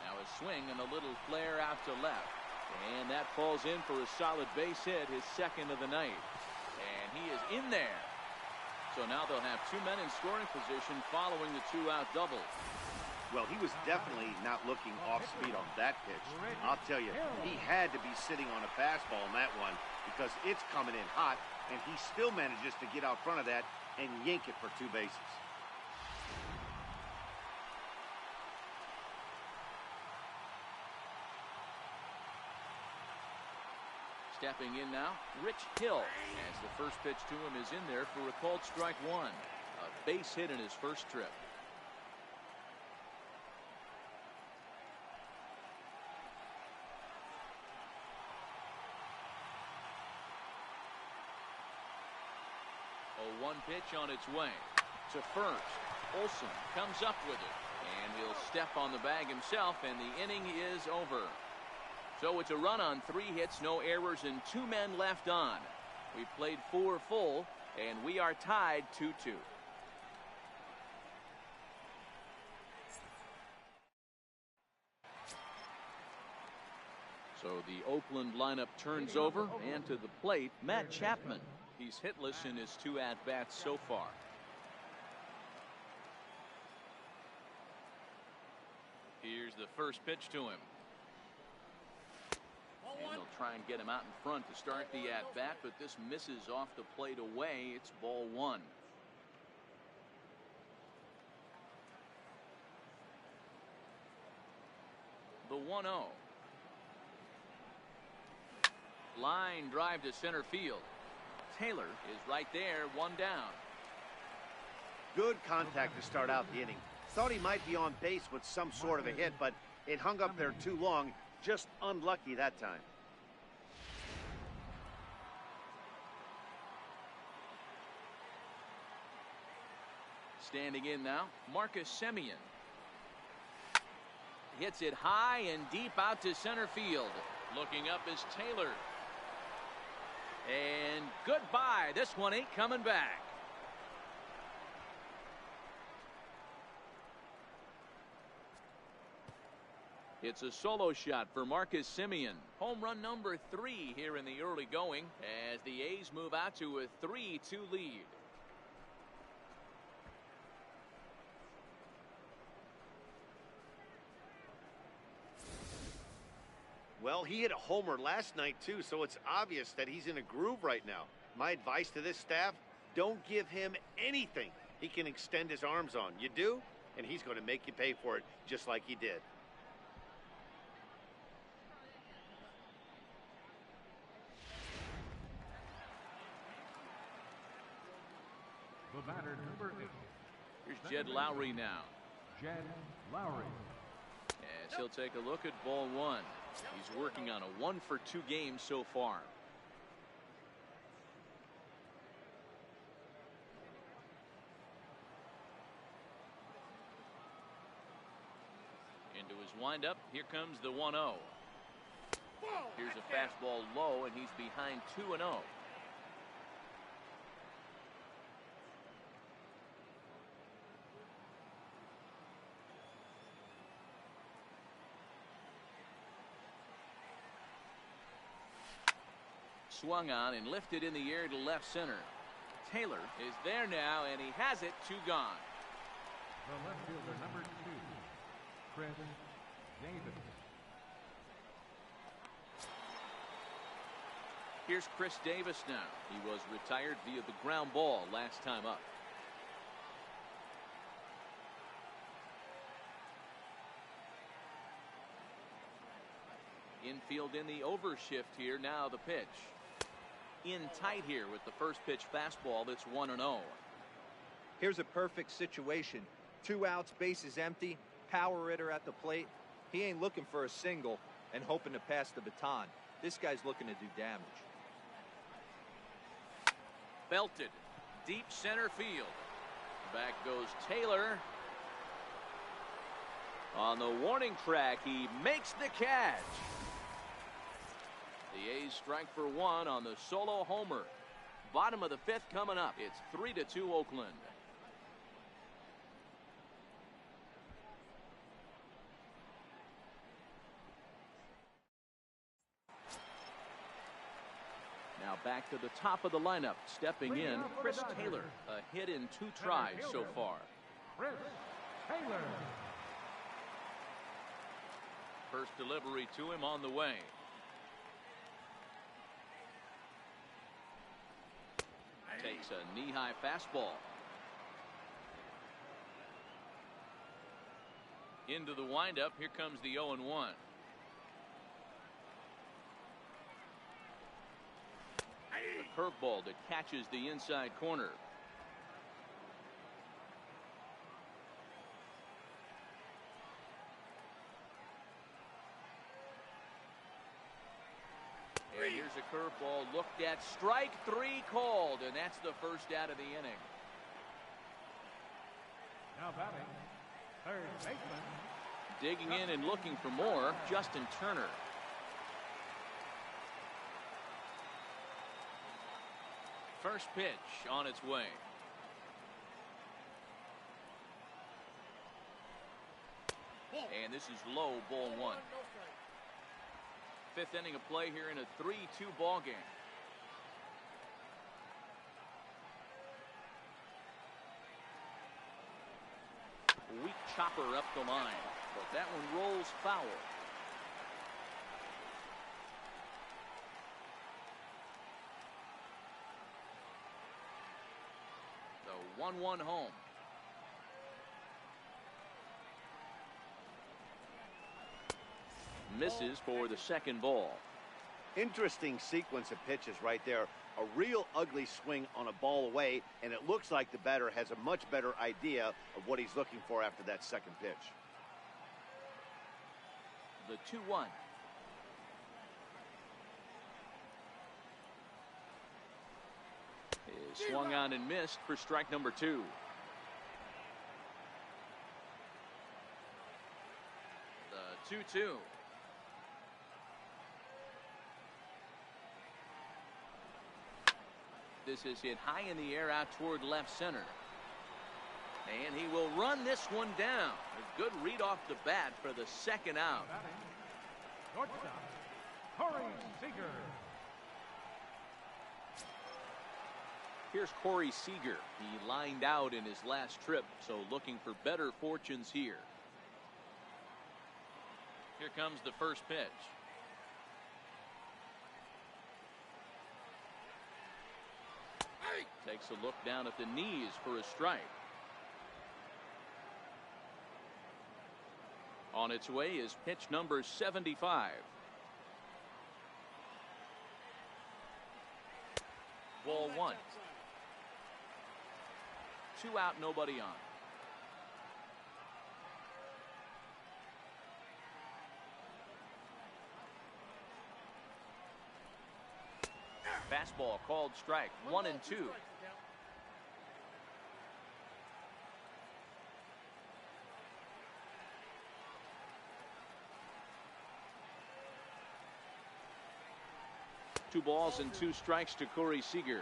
Now a swing and a little flare out to left. And that falls in for a solid base hit, his second of the night. And he is in there. So now they'll have 2 men in scoring position following the 2-out double. Well, he was definitely not looking off speed on that pitch. I'll tell you, he had to be sitting on a fastball on that one because it's coming in hot, and he still manages to get out front of that and yank it for 2 bases. Stepping in now, Rich Hill, as the first pitch to him is in there for a called strike 1. A base hit in his first trip. 0-1 pitch on its way. To first. Olsen comes up with it. And he'll step on the bag himself, and the inning is over. So it's a run on 3 hits, no errors, and 2 men left on. We played 4 full, and we are tied 2-2. So the Oakland lineup turns over, and to the plate, Matt Chapman. He's hitless in his 2 at-bats so far. Here's the first pitch to him. And they'll try and get him out in front to start the at-bat, but this misses off the plate away. It's ball 1. The 1-0. Line drive to center field. Taylor is right there, 1 down. Good contact to start out the inning. Thought he might be on base with some sort of a hit, but it hung up there too long. Just unlucky that time. Standing in now, Marcus Semien. Hits it high and deep out to center field. Looking up is Taylor. And goodbye. This one ain't coming back. It's a solo shot for Marcus Semien. Home run number 3 here in the early going as the A's move out to a 3-2 lead. Well, he hit a homer last night, too, so it's obvious that he's in a groove right now. My advice to this staff, don't give him anything he can extend his arms on. You do, and he's going to make you pay for it just like he did. The batter, number 8. Here's Jed Lowry now. Jed Lowry. As he'll take a look at ball 1. He's working on a 1-for-2 game so far. Into his windup. Here comes the 1-0. Here's a fastball low, and he's behind 2-0. Swung on and lifted in the air to left center. Taylor is there now, and he has it. 2 gone. The left fielder, number 2, Chris Davis. Here's Chris Davis now. He was retired via the ground ball last time up. Infield in the overshift here. Now the pitch. In tight here with the first pitch fastball. That's 1-0. Here's a perfect situation. 2 outs, bases empty, power hitter at the plate. He ain't looking for a single and hoping to pass the baton. This guy's looking to do damage. Belted. Deep center field. Back goes Taylor. On the warning track, he makes the catch. The A's strike for 1 on the solo homer. Bottom of the 5th coming up. It's 3-2 Oakland. Now back to the top of the lineup. Stepping in, Chris Taylor. A hit in 2 tries so far. Chris Taylor. First delivery to him on the way. Takes a knee-high fastball. Into the windup. Here comes the 0-1. A curveball that catches the inside corner. And here's a Curveball looked at. Strike three called, and that's the first out of the inning. Now batting, third baseman. Digging in and looking for more, Justin Turner. First pitch on its way. And this is low, ball one. Fifth inning of play here in a 3-2 ball game. Weak chopper up the line, but that one rolls foul. The 1-1 home. Misses for the second ball. Interesting sequence of pitches right there. A real ugly swing on a ball away, and it looks like the batter has a much better idea of what he's looking for after that second pitch. The 2-1. Is swung on and missed for strike number 2. The 2-2. This is hit high in the air out toward left center. And he will run this one down. A good read off the bat for the second out. Shortstop, Corey Seager. Here's Corey Seager. He lined out in his last trip, so looking for better fortunes here. Here comes the first pitch. Takes a look down at the knees for a strike. On its way is pitch number 75. Ball one. 2 out, nobody on. Fastball called strike. 1-2. 2 balls and 2 strikes to Corey Seager.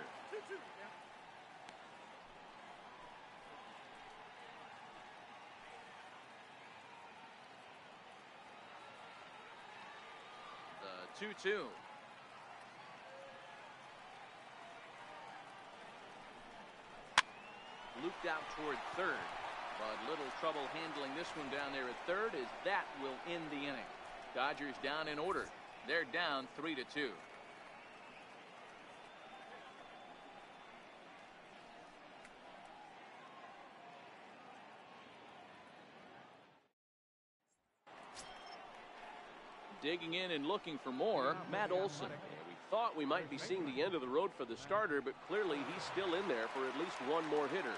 The 2-2. Looped out toward third, but little trouble handling this one down there at third, as that will end the inning. Dodgers down in order. They're down 3-2. Digging in and looking for more, Matt Olson. We thought we might be seeing the end of the road for the starter, but clearly he's still in there for at least one more hitter.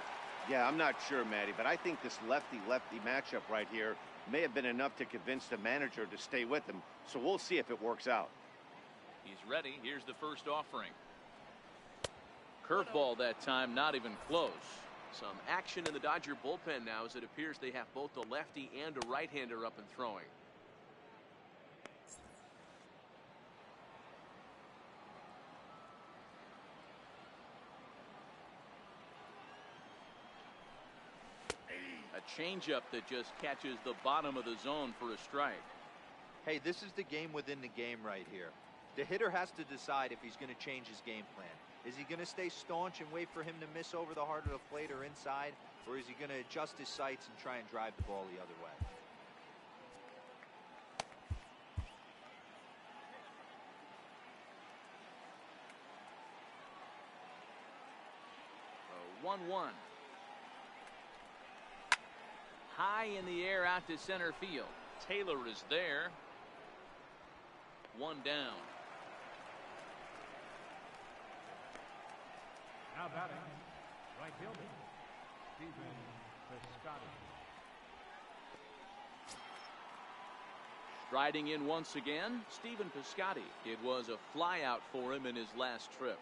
Yeah, I'm not sure, Matty, but I think this lefty-lefty matchup right here may have been enough to convince the manager to stay with him, so we'll see if it works out. He's ready. Here's the first offering. Curveball that time, not even close. Some action in the Dodger bullpen now, as it appears they have both a lefty and a right-hander up and throwing. A changeup that just catches the bottom of the zone for a strike. Hey, this is the game within the game right here. The hitter has to decide if he's going to change his game plan. Is he going to stay staunch and wait for him to miss over the heart of the plate or inside, or is he going to adjust his sights and try and drive the ball the other way? 1-1. High in the air out to center field. Taylor is there. 1 down. Now batting, right fielder, Stephen Piscotty. Riding in once again, Stephen Piscotty. It was a flyout for him in his last trip.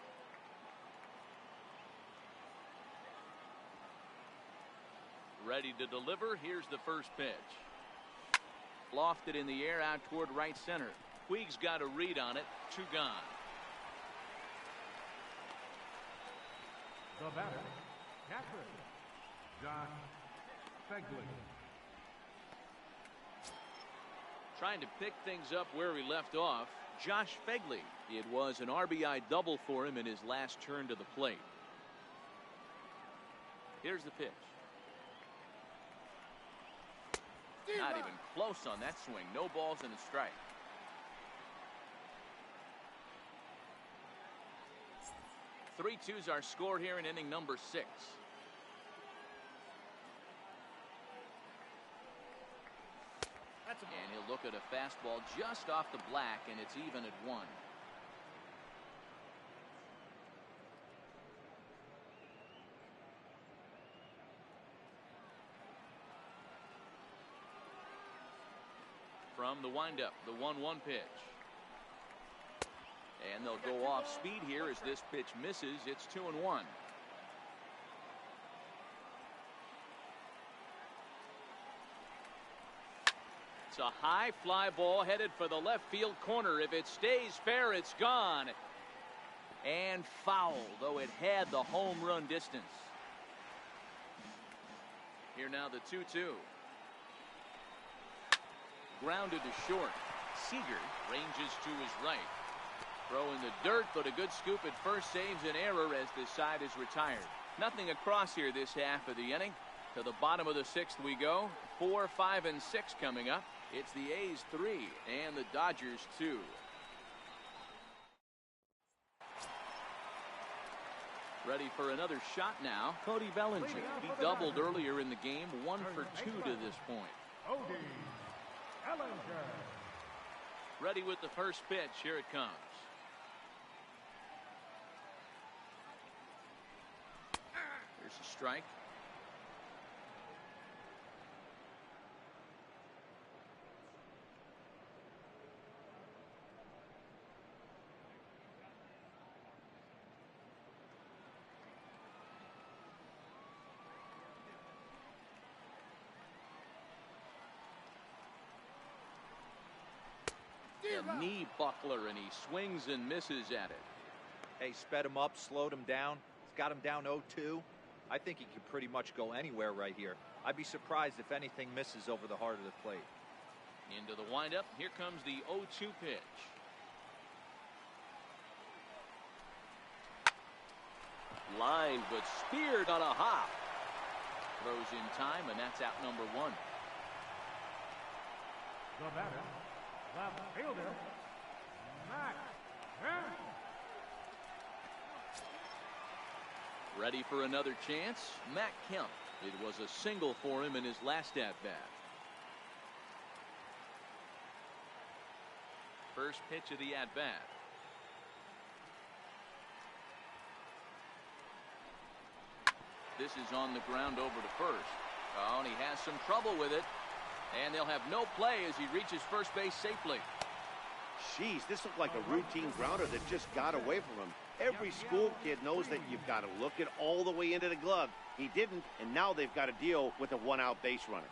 Ready to deliver. Here's the first pitch. Lofted in the air out toward right center. Puig's got a read on it. 2 gone. The batter, catcher, Josh Spielen. Trying to pick things up where he left off, Josh Spielen. It was an RBI double for him in his last turn to the plate. Here's the pitch. Not even close on that swing. No balls and a strike. Three-2's our score here in inning number 6. And he'll look at a fastball just off the black, and it's even at 1. From the windup, the 1-1 pitch. And they'll go off speed here as this pitch misses. It's 2-1. It's a high fly ball headed for the left field corner. If it stays fair, it's gone. And foul, though it had the home run distance. Here now the 2-2. Grounded to short. Seager ranges to his right. Throw in the dirt, but a good scoop at first saves an error as this side is retired. Nothing across here this half of the inning. To the bottom of the 6th we go. 4, 5, and 6 coming up. It's the A's 3 and the Dodgers 2. Ready for another shot now. Cody Bellinger. He doubled earlier in the game. 1 for 2 to this point. Cody Bellinger. Ready with the first pitch. Here it comes. Here's a strike. A knee buckler, and he swings and misses at it. Hey, sped him up, slowed him down. He's got him down 0-2. I think he can pretty much go anywhere right here. I'd be surprised if anything misses over the heart of the plate. Into the windup. Here comes the 0-2 pitch. Lined but speared on a hop. Throws in time, and that's out number 1. The batter, left fielder, Matt Kemp. Ready for another chance. Matt Kemp. It was a single for him in his last at-bat. First pitch of the at-bat. This is on the ground over to first. Oh, and he has some trouble with it. And they'll have no play as he reaches first base safely. Jeez, this looked like a routine grounder that just got away from him. Every school kid knows that you've got to look it all the way into the glove. He didn't, and now they've got to deal with a 1-out base runner.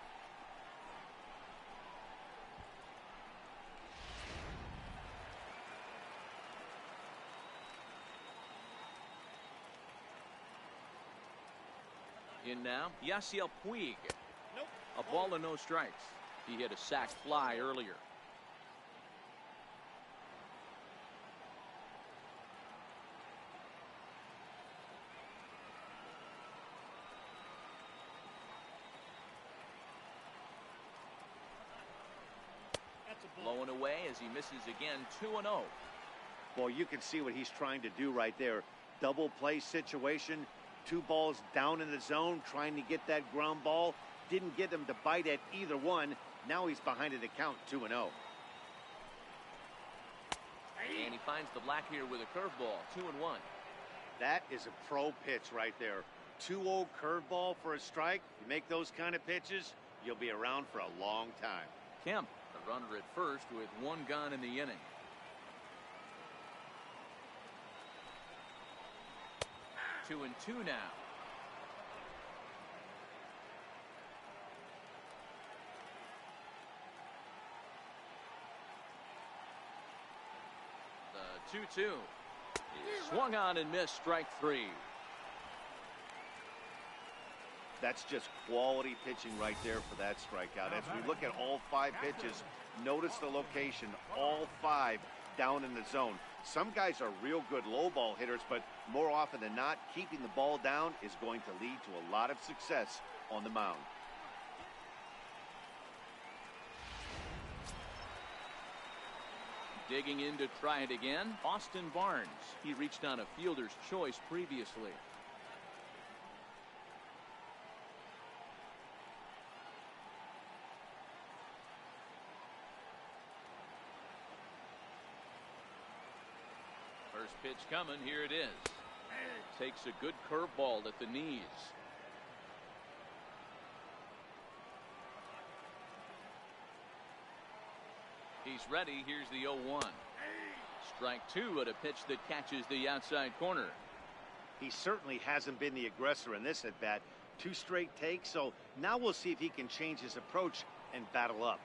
In now, Yasiel Puig. Nope. A ball and no strikes. He hit a sac fly earlier. That's a ball. Blowing away as he misses again. 2-0. Boy, you can see what he's trying to do right there. Double play situation. 2 balls down in the zone, trying to get that ground ball. Didn't get him to bite at either one. Now he's behind in the count, 2-0. And he finds the black here with a curveball. 2-1. That is a pro pitch right there. 2-0 curveball for a strike. You make those kind of pitches, you'll be around for a long time. Kemp, the A runner at first with one gone in the inning. Two and two now. The 2-2. Swung on and missed, strike three. That's just quality pitching right there for that strikeout. As we look at all 5 pitches, notice the location, all 5 down in the zone. Some guys are real good low ball hitters, but more often than not, keeping the ball down is going to lead to a lot of success on the mound. Digging in to try it again, Austin Barnes. He reached on a fielder's choice previously. First pitch coming, here it is. Takes a good curveball at the knees. He's ready, here's the 0-1. Strike two at a pitch that catches the outside corner. He certainly hasn't been the aggressor in this at-bat. 2 straight takes, so now we'll see if he can change his approach and battle up.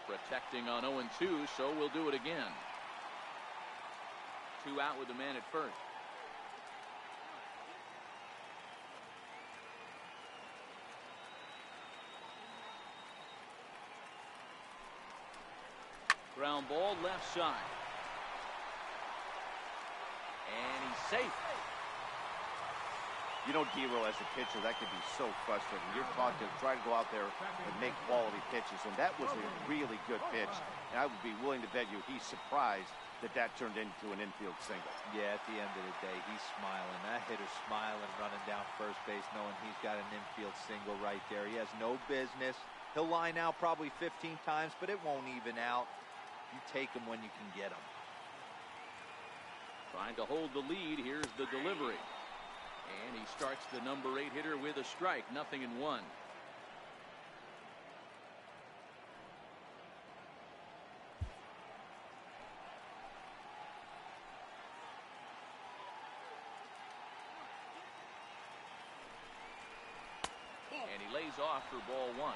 Protecting on 0-2, so we'll do it again. 2 out with the man at first. Ground ball left side. And he's safe. You know, D-Roll, as a pitcher, that could be so frustrating. You're taught to try to go out there and make quality pitches, and that was a really good pitch. And I would be willing to bet you he's surprised that that turned into an infield single. Yeah, at the end of the day, he's smiling. That hitter's smiling, running down first base, knowing he's got an infield single right there. He has no business. He'll line out probably 15 times, but it won't even out. You take him when you can get him. Trying to hold the lead. Here's the delivery. And he starts the number 8 hitter with a strike. 0-1. And he lays off for ball 1.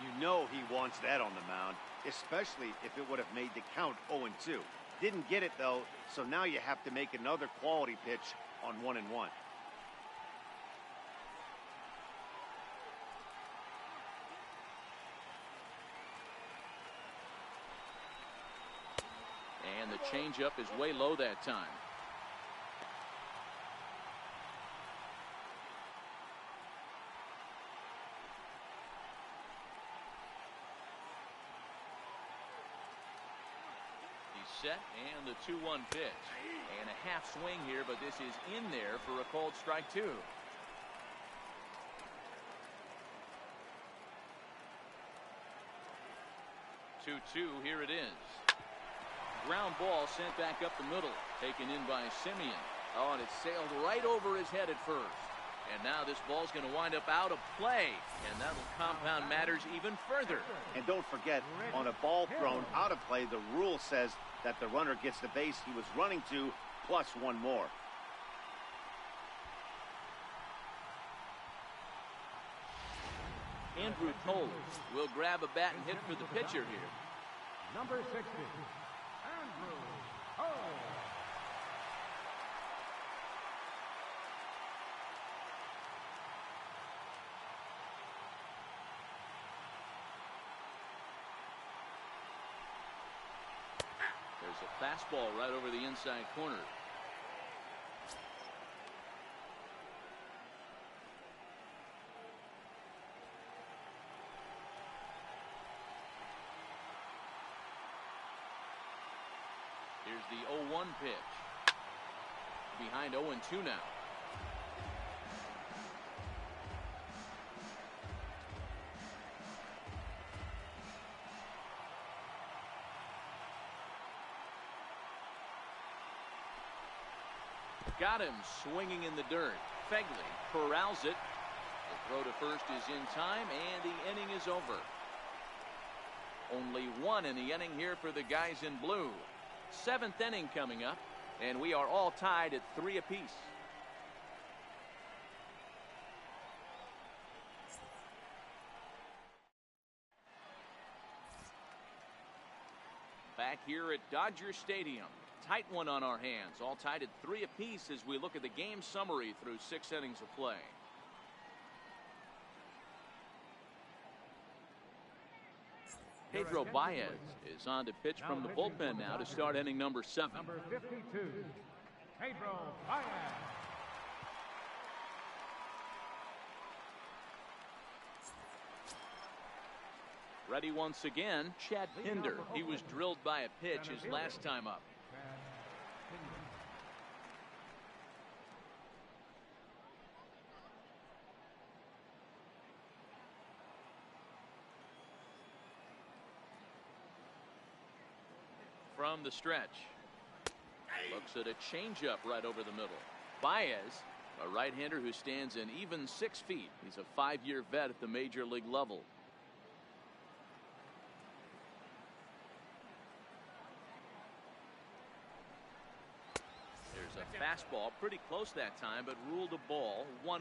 You know he wants that on the mound, especially if it would have made the count 0-2. Didn't get it, though, so now you have to make another quality pitch on 1-1. And the changeup is way low that time. He's set, and the 2-1 pitch. And a half swing here, but this is in there for a called strike 2. Here it is. Ground ball sent back up the middle, taken in by Simeon. Oh, and it sailed right over his head at first. And now this ball's going to wind up out of play, and that'll compound matters even further. And don't forget, on a ball thrown out of play, the rule says that the runner gets the base he was running to, plus one more. Andrew Toles will grab a bat and hit for the pitcher here. Number 60, Andrew Toles. There's a fastball right over the inside corner. Here's the 0-1 pitch. Behind 0-2 now. Got him swinging in the dirt. Fegley corrals it. Throw to first is in time, and the inning is over. Only one in the inning here for the guys in blue. 7th inning coming up, and we are all tied at 3 apiece. Back here at Dodger Stadium. Tight one on our hands. All tied at 3 apiece as we look at the game summary through 6 innings of play. Pedro Baez is on to pitch from the bullpen now to start inning number 7. Number 52, Pedro Baez. Ready once again, Chad Pinder. He was drilled by a pitch his last time up. From the stretch. Looks at a changeup right over the middle. Baez, a right-hander who stands an even 6 feet. He's a 5-year vet at the major league level. There's a fastball pretty close that time, but ruled a ball, 1-1.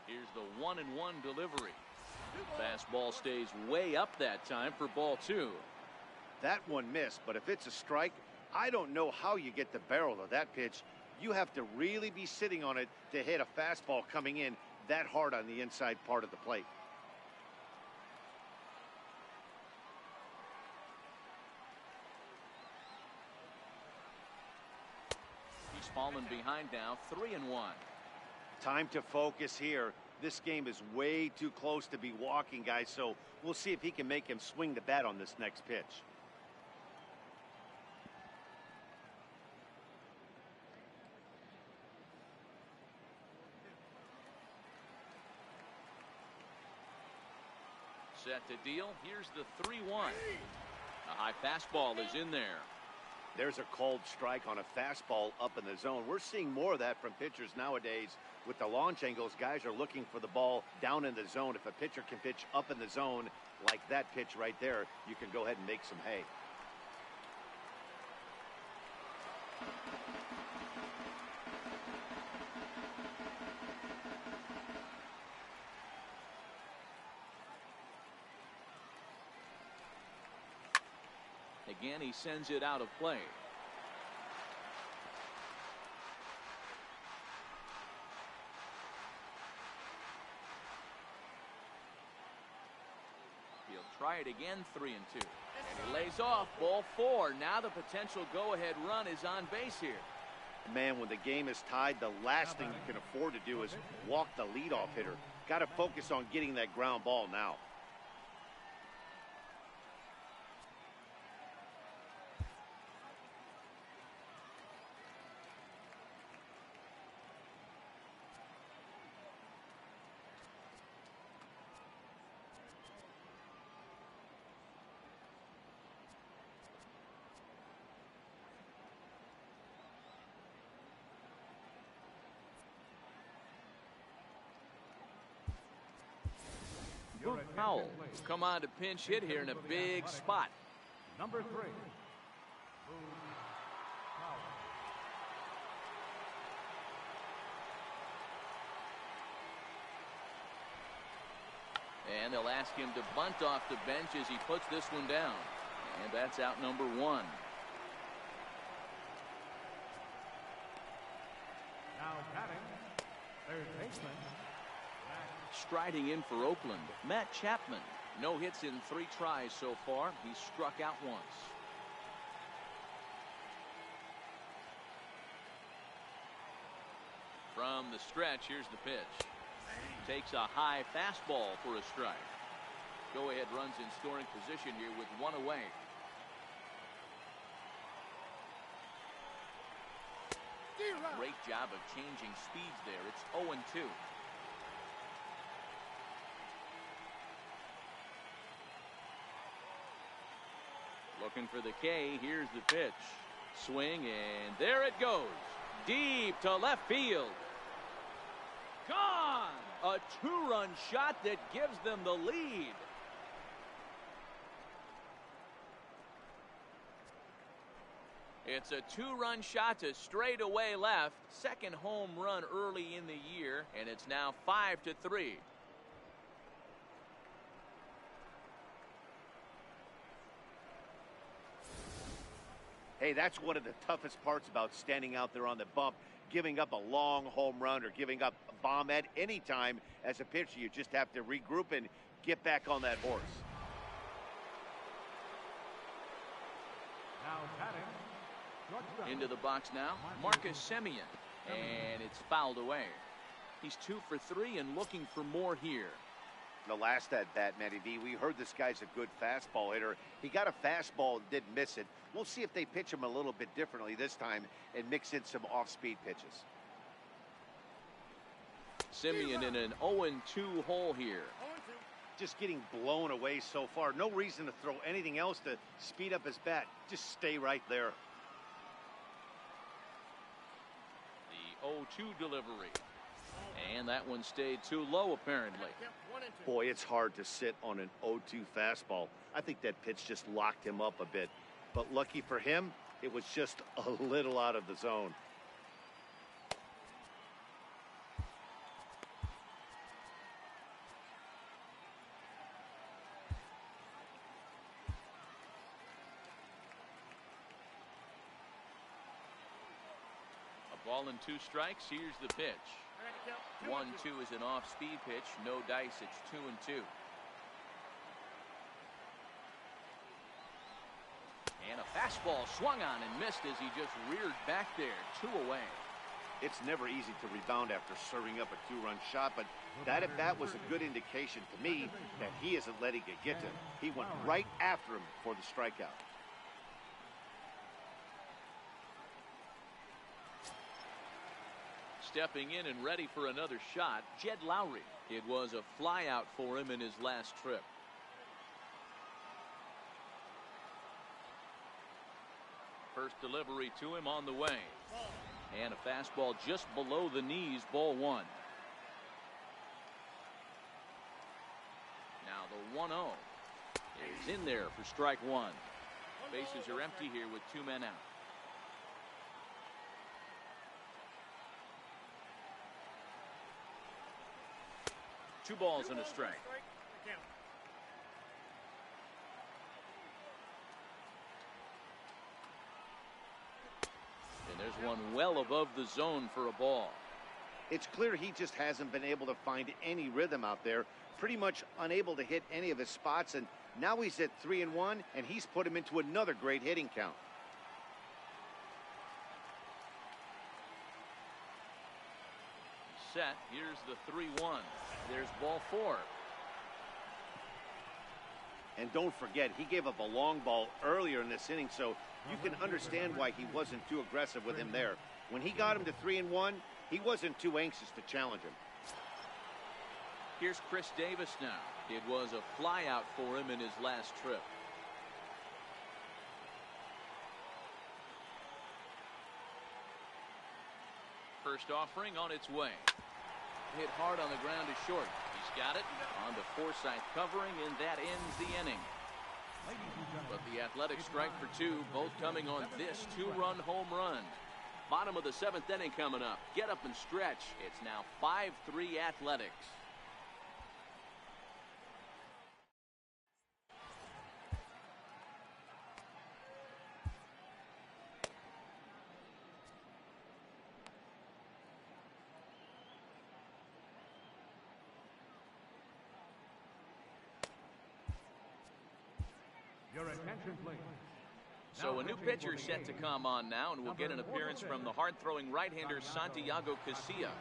Here's the 1-1 delivery. Fastball stays way up that time for ball 2. That one missed, but if it's a strike, I don't know how you get the barrel of that pitch. You have to really be sitting on it to hit a fastball coming in that hard on the inside part of the plate. He's fallen behind now, 3-1. Time to focus here. This game is way too close to be walking, guys, so we'll see if he can make him swing the bat on this next pitch. Set to deal. Here's the 3-1. A high fastball is in there. There's a cold strike on a fastball up in the zone. We're seeing more of that from pitchers nowadays. With the launch angles, guys are looking for the ball down in the zone. If a pitcher can pitch up in the zone like that pitch right there, you can go ahead and make some hay. Again, he sends it out of play. He'll try it again, 3-2. And he lays off, ball 4. Now the potential go-ahead run is on base here. Man, when the game is tied, the last thing you can afford to do is walk the leadoff hitter. Got to focus on getting that ground ball now. Powell come on to pinch hit here in a big spot. Number 3. And they'll ask him to bunt off the bench as he puts this one down. And that's out number 1. Now batting, third baseman. Striding in for Oakland, Matt Chapman. No hits in 3 tries so far. He's struck out once. From the stretch, here's the pitch. Takes a high fastball for a strike. Go-ahead runs in scoring position here with 1 away. Great job of changing speeds there. It's 0-2. Looking for the K. Here's the pitch. Swing, and there it goes. Deep to left field. Gone! A two-run shot that gives them the lead. It's a two-run shot to straightaway left. Second home run early in the year, and it's now 5-3. Hey, that's one of the toughest parts about standing out there on the bump. Giving up a long home run or giving up a bomb at any time as a pitcher. You just have to regroup and get back on that horse. Now batting. Into the box now, Marcus Semien. And it's fouled away. He's 2 for 3 and looking for more here. The last at bat, Matty V, we heard this guy's a good fastball hitter. He got a fastball and didn't miss it. We'll see if they pitch him a little bit differently this time and mix in some off-speed pitches. Semien in an 0-2 hole here. Just getting blown away so far. No reason to throw anything else to speed up his bat. Just stay right there. The 0-2 delivery. And that one stayed too low, apparently. Boy, it's hard to sit on an 0-2 fastball. I think that pitch just locked him up a bit. But lucky for him, it was just a little out of the zone. A ball and 2 strikes. Here's the pitch. 1-2 is an off-speed pitch. No dice. It's 2-2. And a fastball swung on and missed as he just reared back there. 2 away. It's never easy to rebound after serving up a 2-run shot, but that at bat was a good indication to me that he isn't letting it get to him. He went right after him for the strikeout. Stepping in and ready for another shot, Jed Lowry. It was a flyout for him in his last trip. First delivery to him on the way. And a fastball just below the knees, ball 1. Now the 1-0 is in there for strike 1. Bases are empty here with 2 men out. Two balls and a strike. And there's one well above the zone for a ball. It's clear he just hasn't been able to find any rhythm out there. Pretty much unable to hit any of his spots, and now he's at 3-1, and he's put him into another great hitting count. Set. Here's the 3-1. There's ball 4. And don't forget, he gave up a long ball earlier in this inning, so you can understand why he wasn't too aggressive with him there. When he got him to 3-1, he wasn't too anxious to challenge him. Here's Chris Davis now. It was a flyout for him in his last trip. First offering on its way. Hit hard on the ground to short. He's got it on the Forsythe covering, and that ends the inning. But the Athletics strike for 2, both coming on this 2-run home run. Bottom of the 7th inning coming up. Get up and stretch. It's now 5-3 Athletics. Your attention, please. So a new pitcher set to come on now, and we'll get an appearance from the hard-throwing right-hander Santiago Casilla.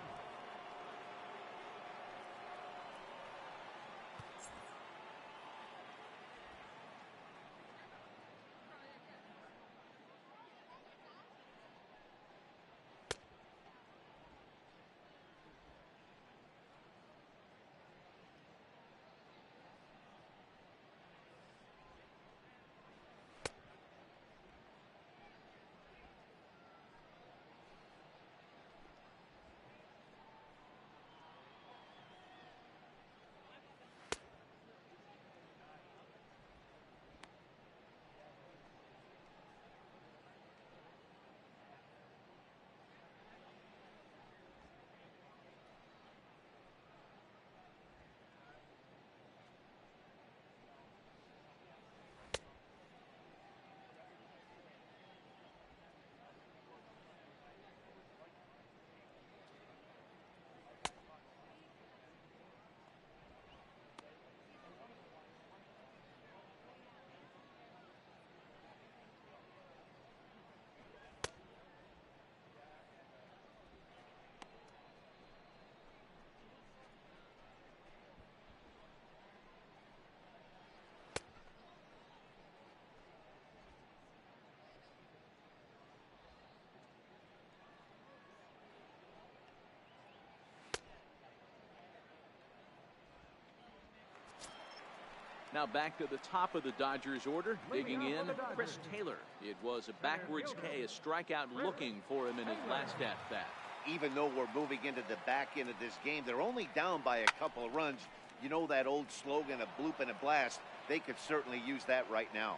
Now back to the top of the Dodgers order, digging in, Chris Taylor. It was a backwards K, a strikeout looking for him in his last at-bat. Even though we're moving into the back end of this game, they're only down by a couple of runs. You know that old slogan, a bloop and a blast? They could certainly use that right now.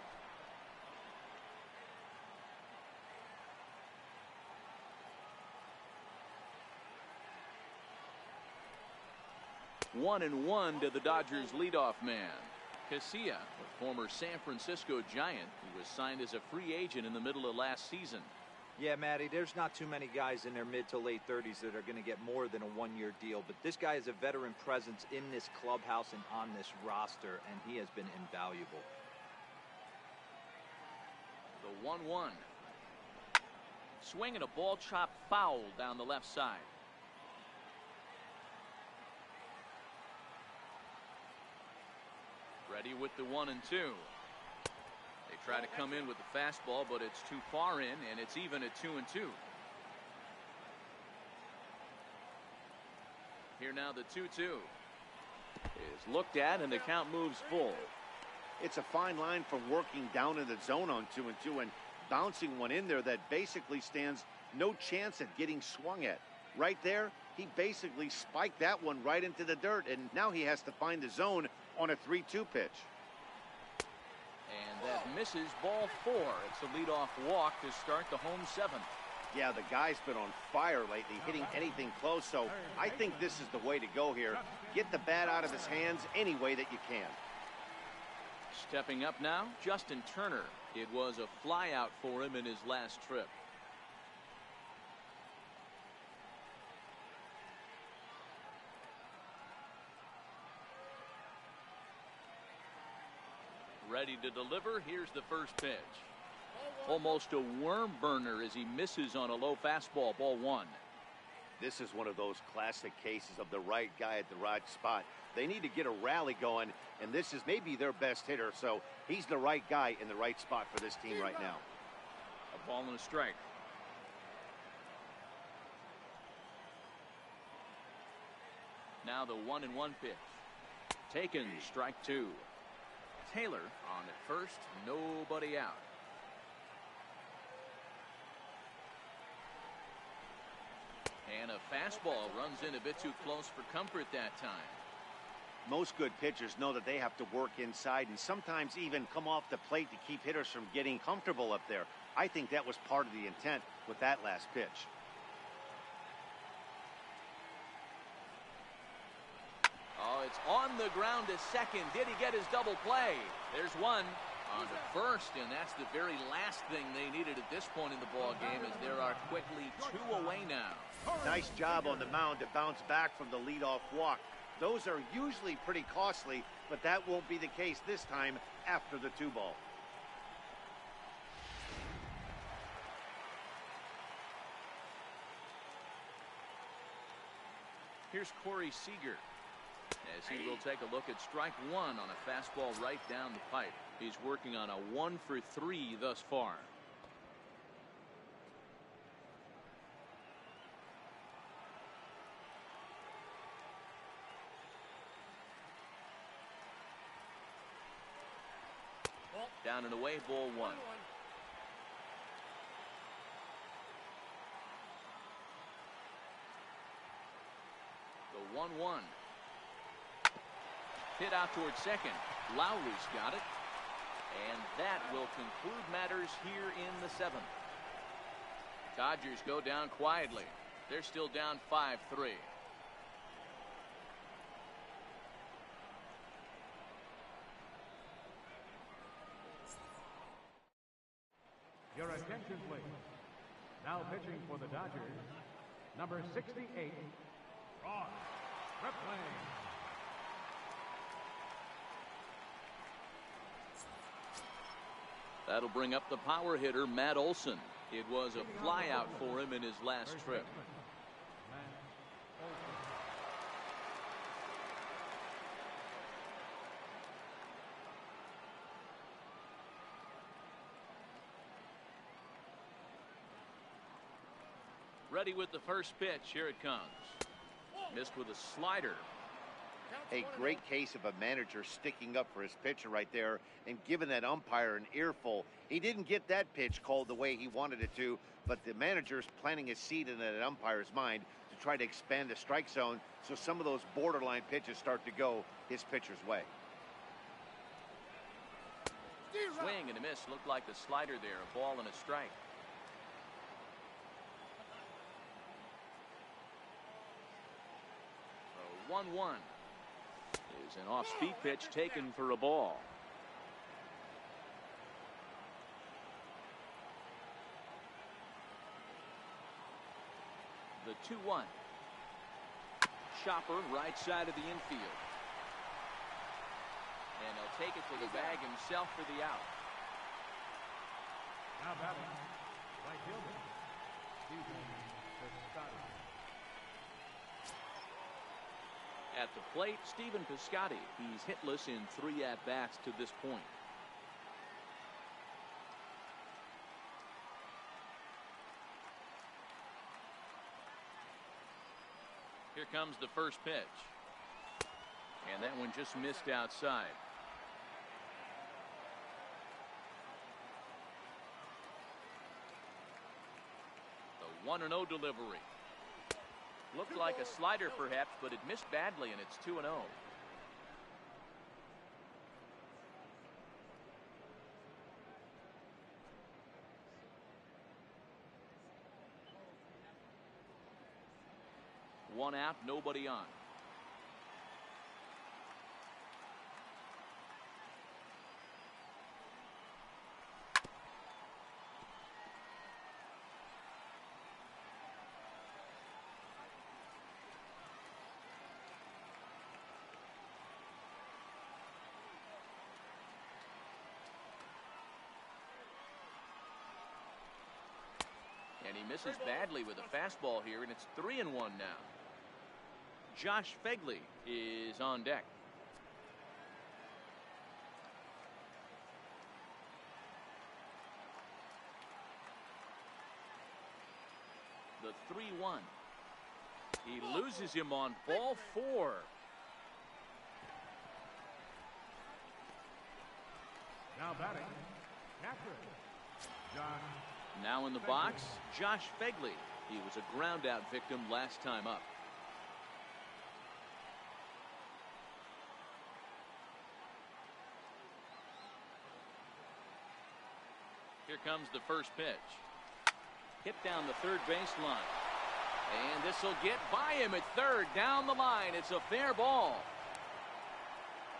One and one to the Dodgers leadoff man. Casilla, a former San Francisco Giant who was signed as a free agent in the middle of last season. Yeah, Matty, there's not too many guys in their mid to late 30s that are going to get more than a one-year deal, but this guy is a veteran presence in this clubhouse and on this roster, and he has been invaluable. The 1-1. Swinging a ball chopped foul down the left side. Ready with the 1 and 2. They try to come in with the fastball, but it's too far in, and it's even at 2 and 2. Here now the 2-2 is looked at, and the count moves full. It's a fine line from working down in the zone on 2 and 2 and bouncing one in there that basically stands no chance at getting swung at. Right there, he basically spiked that one right into the dirt, and now he has to find the zone on a 3-2 pitch. And that misses, ball 4. It's a leadoff walk to start the home 7th. Yeah, the guy's been on fire lately, hitting anything close, so I think this is the way to go here. Get the bat out of his hands any way that you can. Stepping up now, Justin Turner. It was a fly out for him in his last trip. Ready to deliver. Here's the first pitch. Almost a worm burner as he misses on a low fastball. Ball 1. This is one of those classic cases of the right guy at the right spot. They need to get a rally going, and this is maybe their best hitter, so he's the right guy in the right spot for this team right now. A ball and a strike. Now the 1-1 pitch. Taken, strike 2. Taylor on at first, nobody out. And a fastball runs in a bit too close for comfort that time. Most good pitchers know that they have to work inside and sometimes even come off the plate to keep hitters from getting comfortable up there. I think that was part of the intent with that last pitch. Oh, it's on the ground to second. Did he get his double play? There's one on to first, and that's the very last thing they needed at this point in the ball game, as there are quickly 2 away now. Nice job on the mound to bounce back from the leadoff walk. Those are usually pretty costly, but that won't be the case this time after the 2-ball. Here's Corey Seager, as he will take a look at strike 1 on a fastball right down the pipe. He's working on a 1 for 3 thus far. Down and away, ball 1. The 1-1. Hit out towards second. Lowry's got it. And that will conclude matters here in the 7th. Dodgers go down quietly. They're still down 5-3. Your attention, please. Now pitching for the Dodgers, number 68, Ross Stripling. That'll bring up the power hitter, Matt Olson. It was a flyout for him in his last trip. Ready with the first pitch. Here it comes. Missed with a slider. A great case of a manager sticking up for his pitcher right there and giving that umpire an earful. He didn't get that pitch called the way he wanted it to, but the manager's planting a seed in that umpire's mind to try to expand the strike zone so some of those borderline pitches start to go his pitcher's way. Swing and a miss. Looked like the slider there. A ball and a strike. So 1-1 is an off-speed pitch taken for a ball. The 2-1. Chopper right side of the infield. And he'll take it to the bag himself for the out. Now batting, right fielder, Spielen. At the plate, Stephen Piscotty. He's hitless in 3 at-bats to this point. Here comes the first pitch. And that one just missed outside. The 1-0 delivery. Looked like a slider perhaps, but it missed badly, and it's 2-0. One out, nobody on. And he misses badly with a fastball here, and it's 3-1 now. Josh Fegley is on deck. The 3-1. He loses him on ball 4. Now batting, catcher, Josh. Now in the box, Josh Fegley. He was a ground out victim last time up. Here comes the first pitch. Hit down the third baseline. And this will get by him at third. Down the line. It's a fair ball.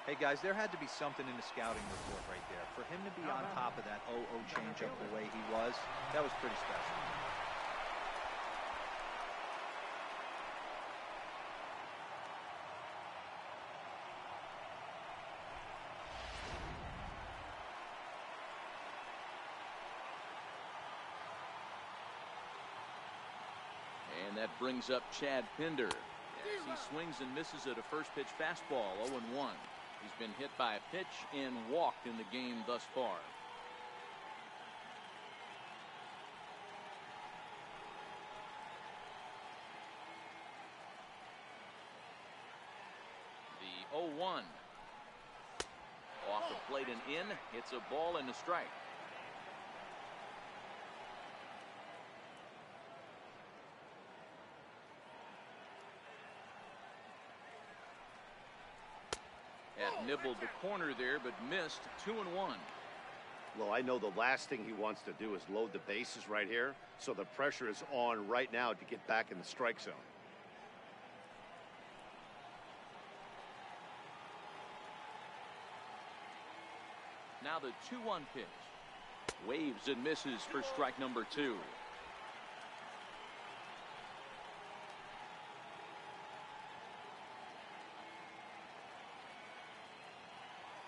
Hey, guys, there had to be something in the scouting report right there. For him to be on top of that 0-0 changeup the way he was, that was pretty special. And that brings up Chad Pinder as he swings and misses at a first pitch fastball. 0-1. He's been hit by a pitch and walked in the game thus far. The 0-1. Off the plate and in. It's a ball and a strike. Nibbled the corner there, but missed. 2-1. Well, I know the last thing he wants to do is load the bases right here, so the pressure is on right now to get back in the strike zone. Now the 2-1 pitch. Waves and misses for strike number 2.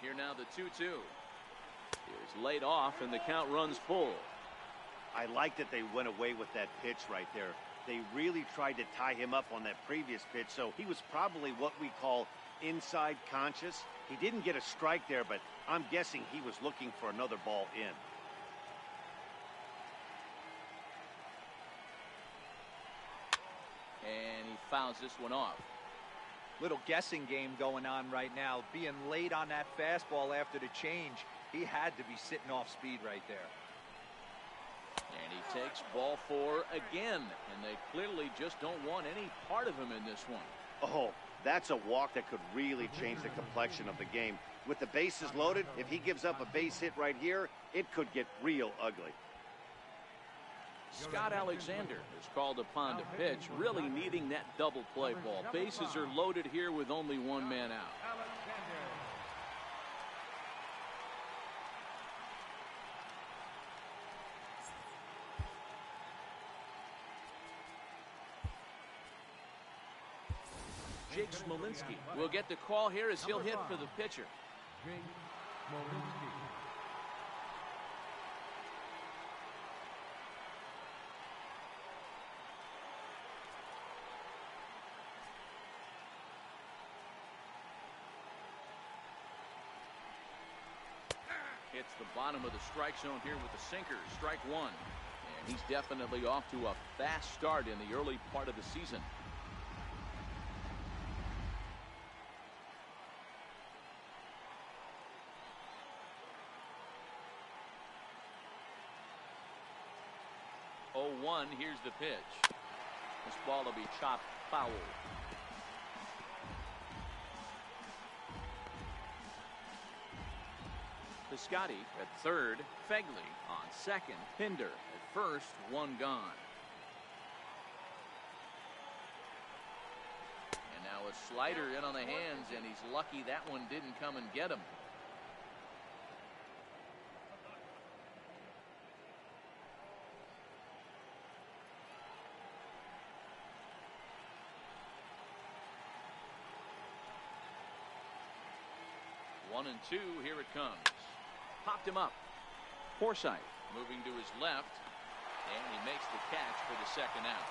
Here now the 2-2. Here's laid off and the count runs full. I like that they went away with that pitch right there. They really tried to tie him up on that previous pitch, so he was probably what we call inside conscious. He didn't get a strike there, but I'm guessing he was looking for another ball in. And he fouls this one off. Little guessing game going on right now. Being late on that fastball after the change. He had to be sitting off speed right there. And he takes ball 4 again. And they clearly just don't want any part of him in this one. Oh, that's a walk that could really change the complexion of the game. With the bases loaded, if he gives up a base hit right here, it could get real ugly. Scott Alexander is called upon to pitch, really needing that double play ball. Bases are loaded here with only one man out. Jake Smolinski will get the call here as he'll hit for the pitcher. Jake Smolinski. Hits the bottom of the strike zone here with the sinker. Strike 1. And he's definitely off to a fast start in the early part of the season. Oh, 1, here's the pitch. This ball will be chopped foul. Piscotty at third, Fegley on second, Pinder at first, 1 gone. And now a slider in on the hands, and he's lucky that one didn't come and get him. One and 2, here it comes. Popped him up. Forsythe moving to his left, and he makes the catch for the second out.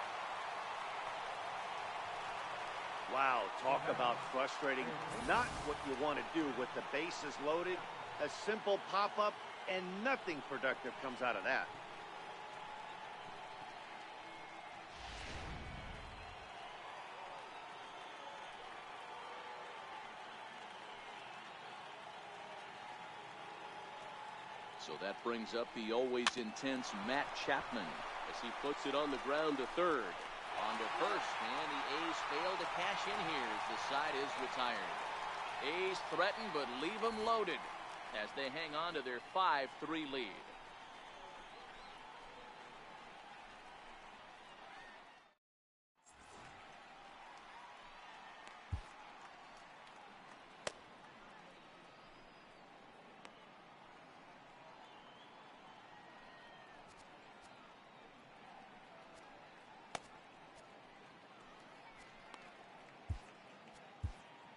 Wow, talk about frustrating. Not what you want to do with the bases loaded. A simple pop-up, and nothing productive comes out of that. So that brings up the always intense Matt Chapman as he puts it on the ground to third. On to first, and the A's fail to cash in here as the side is retired. A's threaten but leave them loaded as they hang on to their 5-3 lead.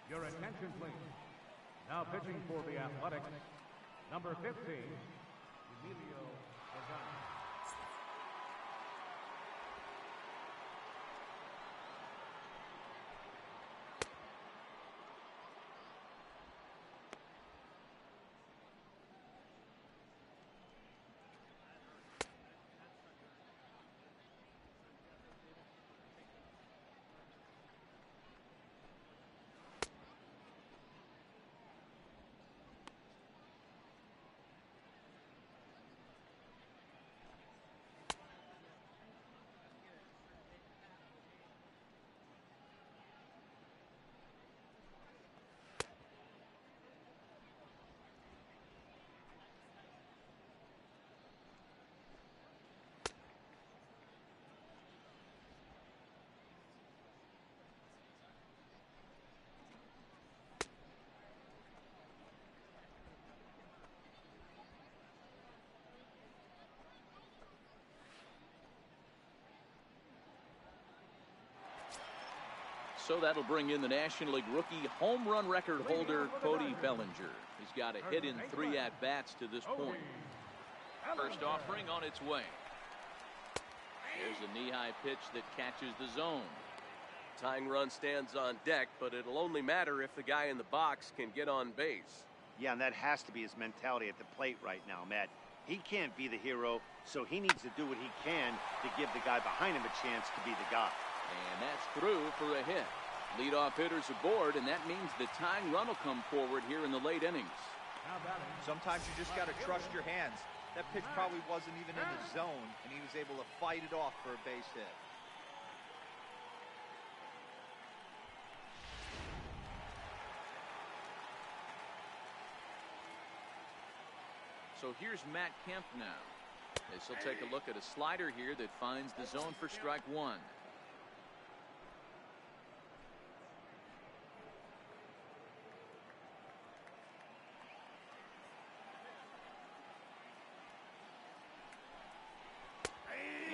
Your attention, please. Now pitching for the Athletics, number 15, Emilio Gonzalez. So that'll bring in the National League rookie home run record holder Cody Bellinger. He's got a hit in 3 at-bats to this point. First offering on its way. There's a knee-high pitch that catches the zone. Tying run stands on deck, but it'll only matter if the guy in the box can get on base. Yeah, and that has to be his mentality at the plate right now, Matt. He can't be the hero, so he needs to do what he can to give the guy behind him a chance to be the guy. And that's through for a hit. Leadoff hitters aboard, and that means the tying run will come forward here in the late innings. Sometimes you just got to trust your hands. That pitch probably wasn't even in the zone, and he was able to fight it off for a base hit. So here's Matt Kemp now, as he'll take a look at a slider here that finds the zone for strike one.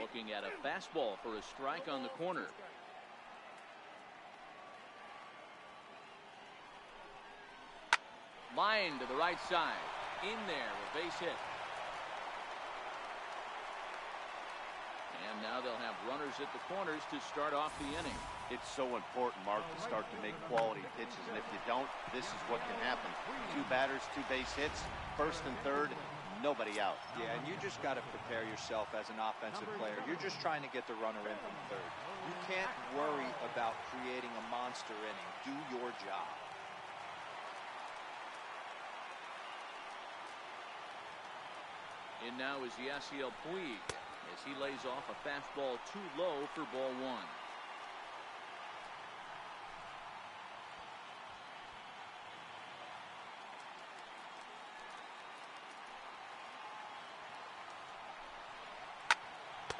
Looking at a fastball for a strike on the corner. Line to the right side. In there, a base hit. And now they'll have runners at the corners to start off the inning. It's so important, Mark, to start to make quality pitches, and if you don't, this is what can happen. 2 batters, 2 base hits, first and third, nobody out. Yeah, and you just got to prepare yourself as an offensive player. You're just trying to get the runner in from third. You can't worry about creating a monster inning. Do your job. In now is Yasiel Puig as he lays off a fastball too low for ball one.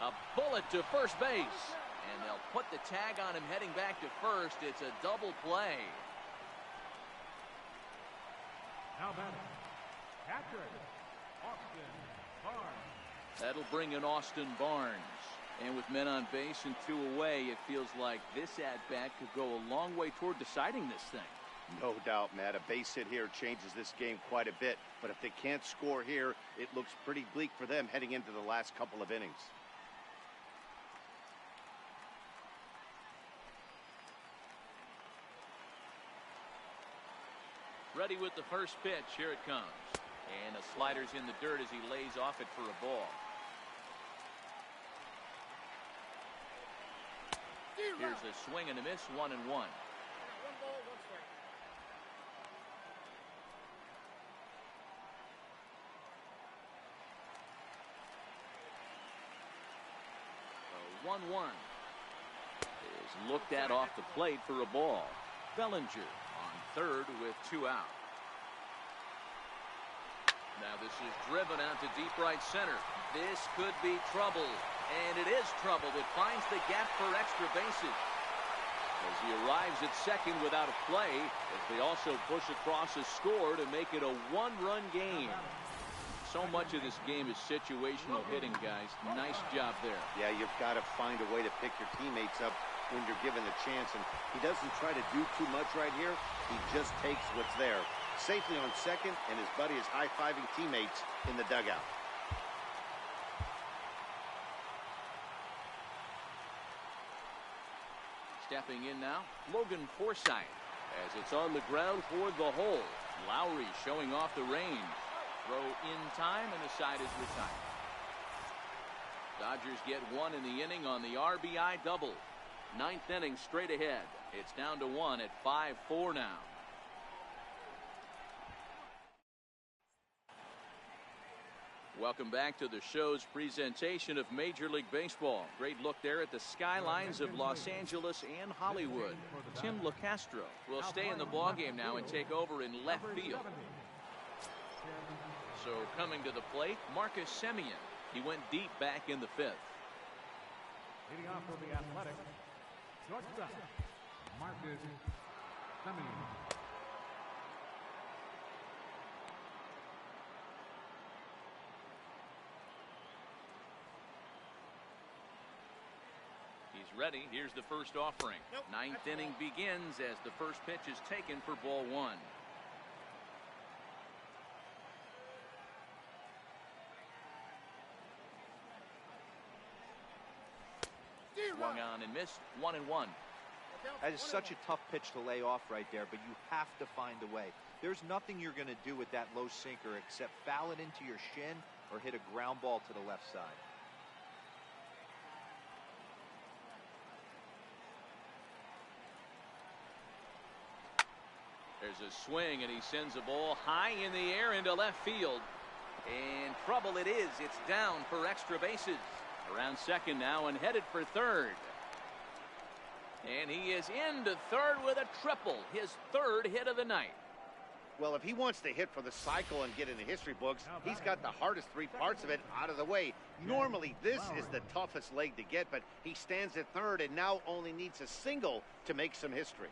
A bullet to first base, and they'll put the tag on him heading back to first. It's a double play. Now batting, catcher, Austin Barnes. That'll bring in Austin Barnes. And with men on base and 2 away, it feels like this at-bat could go a long way toward deciding this thing. No doubt, Matt. A base hit here changes this game quite a bit. But if they can't score here, it looks pretty bleak for them heading into the last couple of innings. Ready with the first pitch. Here it comes. And a slider's in the dirt as he lays off it for a ball. Here's a swing and a miss, 1-1. 1 ball, 1 strike. 1-1 is looked at off the plate for a ball. Bellinger on third with 2 out. Now this is driven out to deep right center. This could be trouble, and it is trouble. It finds the gap for extra bases as he arrives at second without a play, as they also push across a score to make it a 1-run game. So much of this game is situational hitting, guys. Nice job there. Yeah, you've got to find a way to pick your teammates up when you're given the chance, and he doesn't try to do too much right here. He just takes what's there. Safely on second, and his buddy is high-fiving teammates in the dugout. Stepping in now, Logan Forsythe, as it's on the ground toward the hole. Lowry showing off the range. Throw in time, and the side is retired. Dodgers get 1 in the inning on the RBI double. 9th inning straight ahead. It's down to 1 at 5-4 now. Welcome back to the show's presentation of Major League Baseball. Great look there at the skylines of Los Angeles and Hollywood. Tim LaCastro will stay in the ballgame now and take over in left field. So coming to the plate, Marcus Semien. He went deep back in the 5th. Leading off for the Athletics, shortstop, Marcus Semien. He's ready. Here's the first offering. 9th inning begins as the first pitch is taken for ball 1. Swung on and missed, 1-1. That is such a tough pitch to lay off right there, but you have to find a way. There's nothing you're going to do with that low sinker except foul it into your shin or hit a ground ball to the left side. There's a swing, and he sends a ball high in the air into left field. And trouble it is. It's down for extra bases. Around second now and headed for third. And he is into third with a triple. His third hit of the night. Well, if he wants to hit for the cycle and get in the history books, he's got the hardest three parts of it out of the way. Normally, this is the toughest leg to get, but he stands at third and now only needs a single to make some history.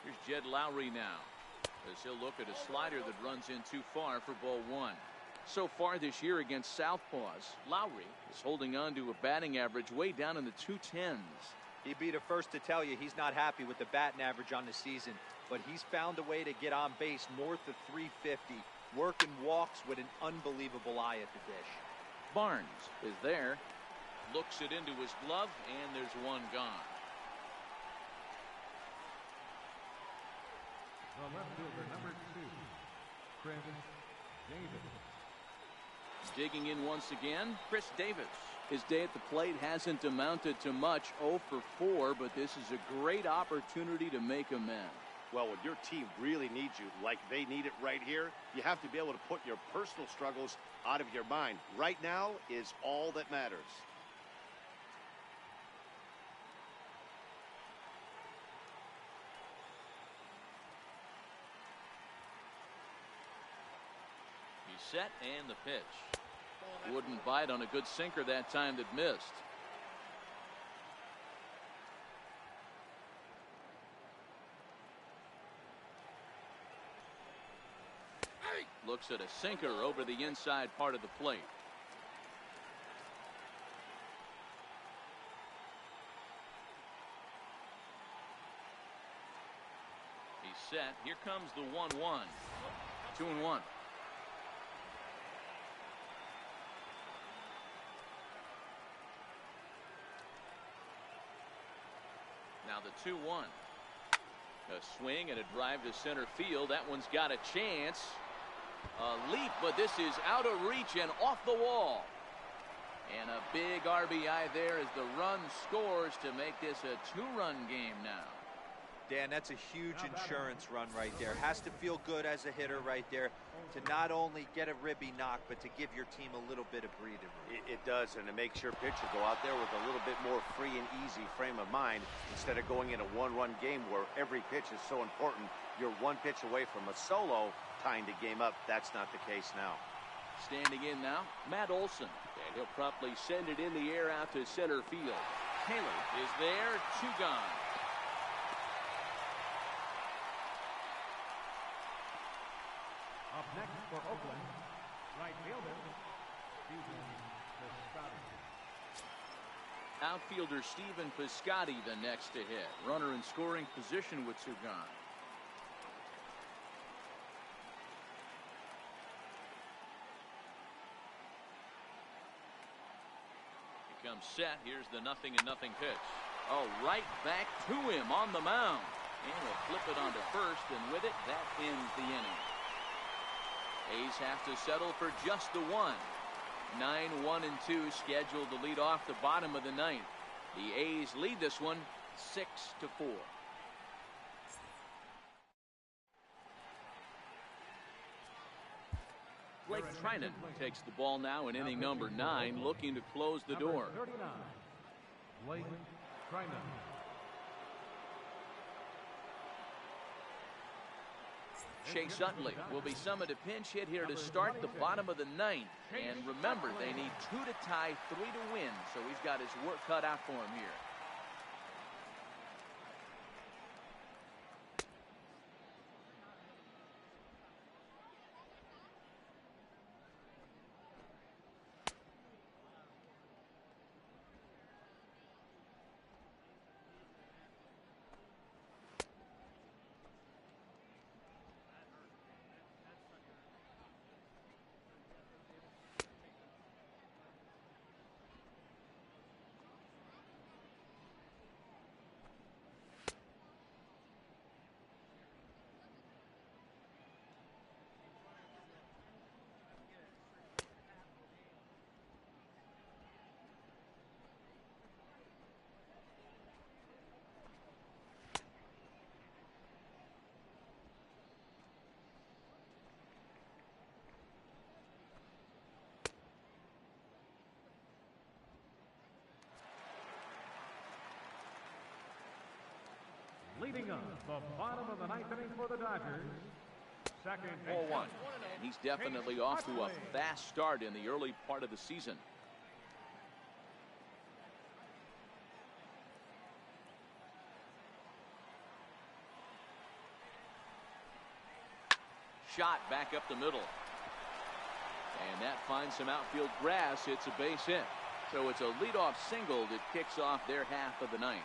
Here's Jed Lowry now, as he'll look at a slider that runs in too far for ball one. So far this year against Southpaws, Lowry is holding on to a batting average way down in the 210s. He'd be the first to tell you he's not happy with the batting average on the season, but he's found a way to get on base north of 350, working walks with an unbelievable eye at the dish. Barnes is there, looks it into his glove, and there's one gone. The left fielder, number 2, Chris Davis. Digging in once again, Chris Davis. His day at the plate hasn't amounted to much, 0 for 4, but this is a great opportunity to make amends. Well, when your team really needs you, like they need it right here, you have to be able to put your personal struggles out of your mind. Right now is all that matters. He's set, and the pitch. Wouldn't bite on a good sinker that time that missed. Looks at a sinker over the inside part of the plate. He's set. Here comes the 1-1. 2-1. Now the 2-1. A swing and a drive to center field. That one's got a chance. A leap, but this is out of reach and off the wall. And a big RBI there as the run scores to make this a 2-run game now. Dan, that's a huge insurance run right there. Has to feel good as a hitter right there to not only get a ribby knock, but to give your team a little bit of breathing room. It does, and it makes your pitcher go out there with a little bit more free and easy frame of mind instead of going in a one-run game where every pitch is so important. You're one pitch away from a solo tying the game up. That's not the case now. Standing in now, Matt Olson. And he'll promptly send it in the air out to center field. Taylor is there, 2 gone. Up next for Oakland, right fielder, Stephen Piscotty. Outfielder Stephen Piscotty the next to hit. Runner in scoring position with 2 gone. He comes set. Here's the 0-0 pitch. Oh, right back to him on the mound. And he'll flip it onto first, and with it, that ends the inning. A's have to settle for just the 1. 9-1-2 scheduled to lead off the bottom of the 9th. The A's lead this one 6-4. Blake Trinan takes the ball now in inning number 9, looking to close the door. 39, Blake Trinan. Chase Utley will be summoned a pinch hit here to start the bottom of the 9th. And remember, they need 2 to tie, 3 to win, so he's got his work cut out for him here. begun the bottom of the ninth inning for the Dodgers. Second Ball baseman, one. And he's definitely off to a fast start in the early part of the season. Shot back up the middle. And that finds some outfield grass. It's a base hit. So it's a leadoff single that kicks off their half of the ninth.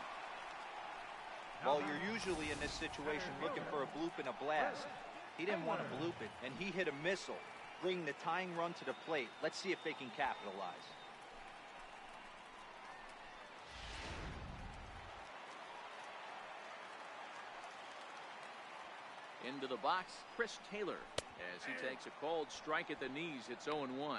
Well, you're usually in this situation looking for a bloop and a blast. He didn't want to bloop it, and he hit a missile, bringing the tying run to the plate. Let's see if they can capitalize. Into the box, Chris Taylor, as he takes a called strike at the knees. It's 0-1.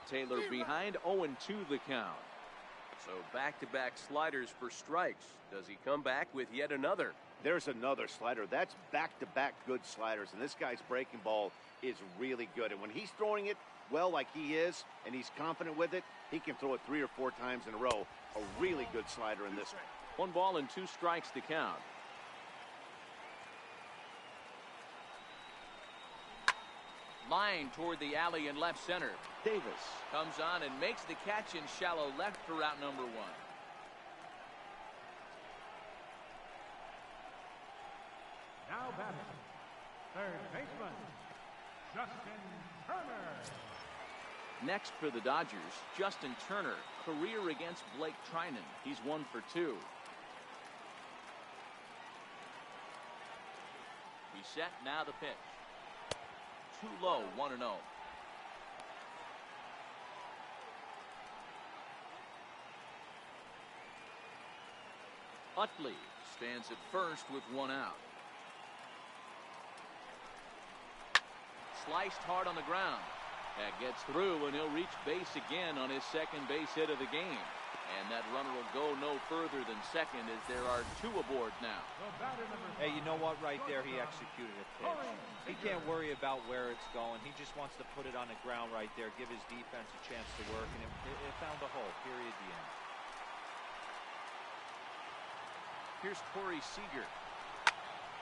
Taylor behind, 0-2 the count. So back-to-back sliders for strikes. Does he come back with yet another? There's another slider. That's back-to-back good sliders, and this guy's breaking ball is really good. And when he's throwing it well like he is, and he's confident with it, he can throw it 3 or 4 times in a row. A really good slider in this one. 1 ball and 2 strikes to count. Line toward the alley in left center. Davis comes on and makes the catch in shallow left for out number 1. now batting, third baseman, Justin Turner. Next for the Dodgers, Justin Turner, career against Blake Trinan. He's 1 for 2. He's set, now the pitch. Too low, 1-0. Utley stands at first with 1 out. Sliced hard on the ground. That gets through, and he'll reach base again on his second base hit of the game. And that runner will go no further than second as there are 2 aboard now. Hey, you know what? Right there, he executed a pitch. He can't worry about where it's going. He just wants to put it on the ground right there, give his defense a chance to work, and it found a hole. Period. The end. Here's Corey Seager.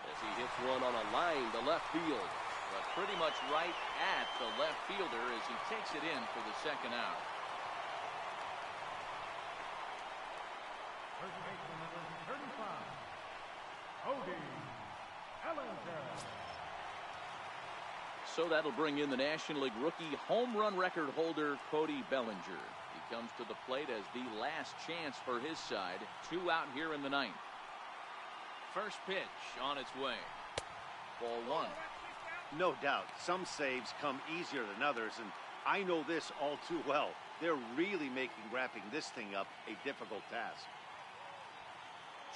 As he hits one on a line to left field. But pretty much right at the left fielder as he takes it in for the second out. First baseman number 35, Cody Bellinger. So that'll bring in the National League rookie home run record holder Cody Bellinger. He comes to the plate as the last chance for his side. 2 out here in the 9th. First pitch on its way. Ball 1. No doubt, some saves come easier than others, and I know this all too well. They're really making wrapping this thing up a difficult task.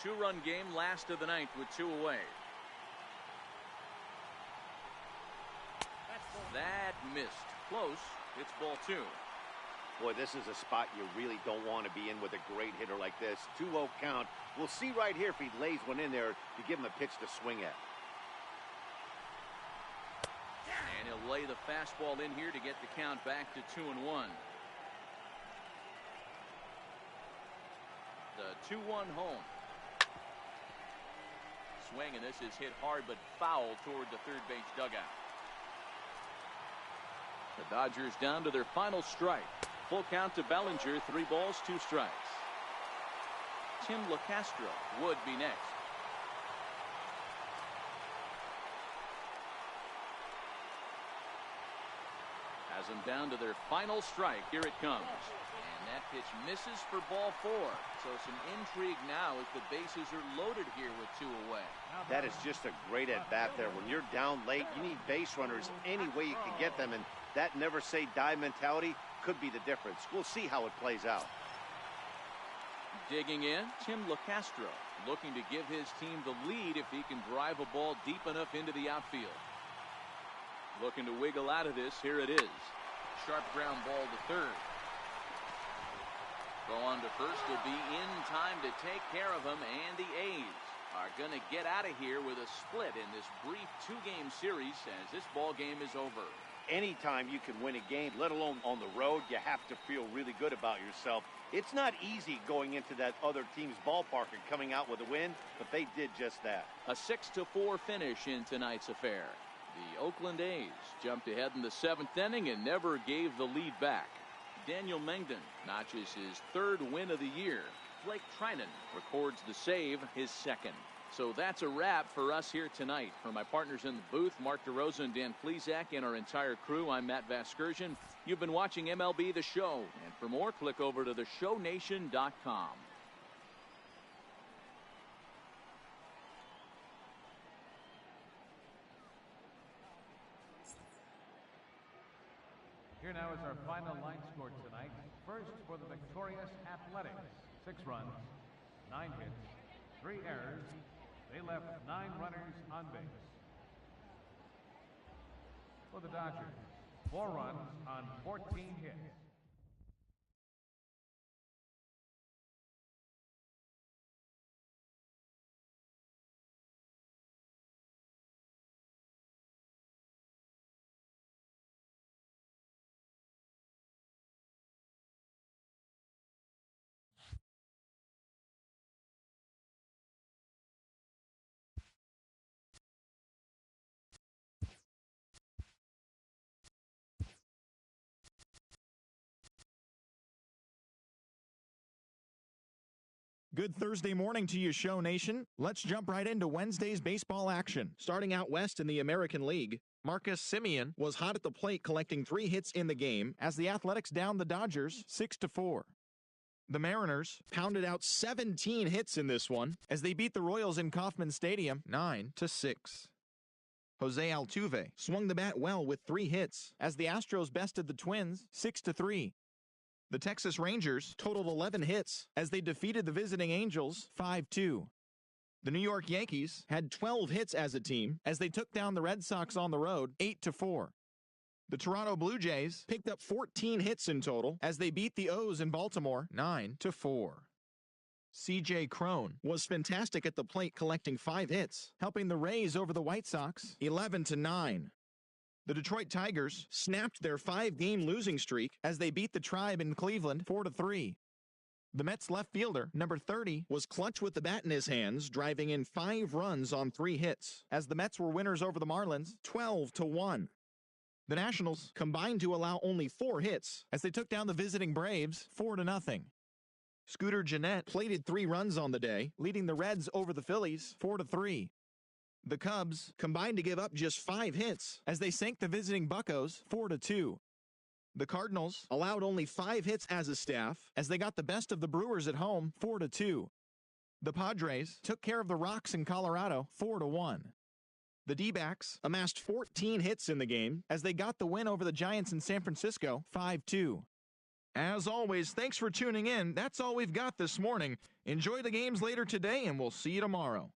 2-run game, last of the 9th with 2 away. That missed. Close. It's ball 2. Boy, this is a spot you really don't want to be in with a great hitter like this. 2-0 count. We'll see right here if he lays one in there to give him a pitch to swing at. And he'll lay the fastball in here to get the count back to 2-1. The 2-1 home. Swing, and this is hit hard but foul toward the third base dugout. The Dodgers down to their final strike. Full count to Bellinger, 3 balls, 2 strikes. Tim LeCastro would be next. Has them down to their final strike. Here it comes. And that pitch misses for ball 4. So some intrigue now as the bases are loaded here with 2 away. That is just a great at-bat there. When you're down late, you need base runners any way you can get them, and that never-say-die mentality could be the difference. We'll see how it plays out. Digging in, Tim LeCastro, looking to give his team the lead if he can drive a ball deep enough into the outfield. Looking to wiggle out of this. Here it is. Sharp ground ball to third. Throw on to first will be in time to take care of him, and the A's are going to get out of here with a split in this brief two-game series as this ball game is over. Anytime you can win a game, let alone on the road, you have to feel really good about yourself. It's not easy going into that other team's ballpark and coming out with a win, but they did just that. A 6-4 finish in tonight's affair. The Oakland A's jumped ahead in the seventh inning and never gave the lead back. Daniel Mengden notches his third win of the year. Blake Trinan records the save, his second. So that's a wrap for us here tonight. For my partners in the booth, Mark DeRosa and Dan Plesac, and our entire crew, I'm Matt Vasgersian. You've been watching MLB The Show. And for more, click over to theshownation.com. Here now is our final line score tonight. First for the victorious Athletics. 6 runs, 9 hits, 3 errors. They left 9 runners on base. For the Dodgers, 4 runs on 14 hits. Good Thursday morning to you, Show Nation. Let's jump right into Wednesday's baseball action. Starting out west in the American League, Marcus Semien was hot at the plate, collecting 3 hits in the game as the Athletics downed the Dodgers 6-4. The Mariners pounded out 17 hits in this one as they beat the Royals in Kauffman Stadium 9-6. Jose Altuve swung the bat well with 3 hits as the Astros bested the Twins 6-3. The Texas Rangers totaled 11 hits as they defeated the visiting Angels 5-2. The New York Yankees had 12 hits as a team as they took down the Red Sox on the road 8-4. The Toronto Blue Jays picked up 14 hits in total as they beat the O's in Baltimore 9-4. C.J. Cron was fantastic at the plate, collecting 5 hits, helping the Rays over the White Sox 11-9. The Detroit Tigers snapped their 5-game losing streak as they beat the Tribe in Cleveland 4-3. The Mets left fielder, number 30, was clutch with the bat in his hands, driving in 5 runs on 3 hits, as the Mets were winners over the Marlins 12-1. The Nationals combined to allow only 4 hits as they took down the visiting Braves 4-0. Scooter Gennett plated 3 runs on the day, leading the Reds over the Phillies 4-3. The Cubs combined to give up just 5 hits as they sank the visiting Buccos 4-2. The Cardinals allowed only 5 hits as a staff as they got the best of the Brewers at home 4-2. The Padres took care of the Rocks in Colorado 4-1. The D-backs amassed 14 hits in the game as they got the win over the Giants in San Francisco 5-2. As always, thanks for tuning in. That's all we've got this morning. Enjoy the games later today, and we'll see you tomorrow.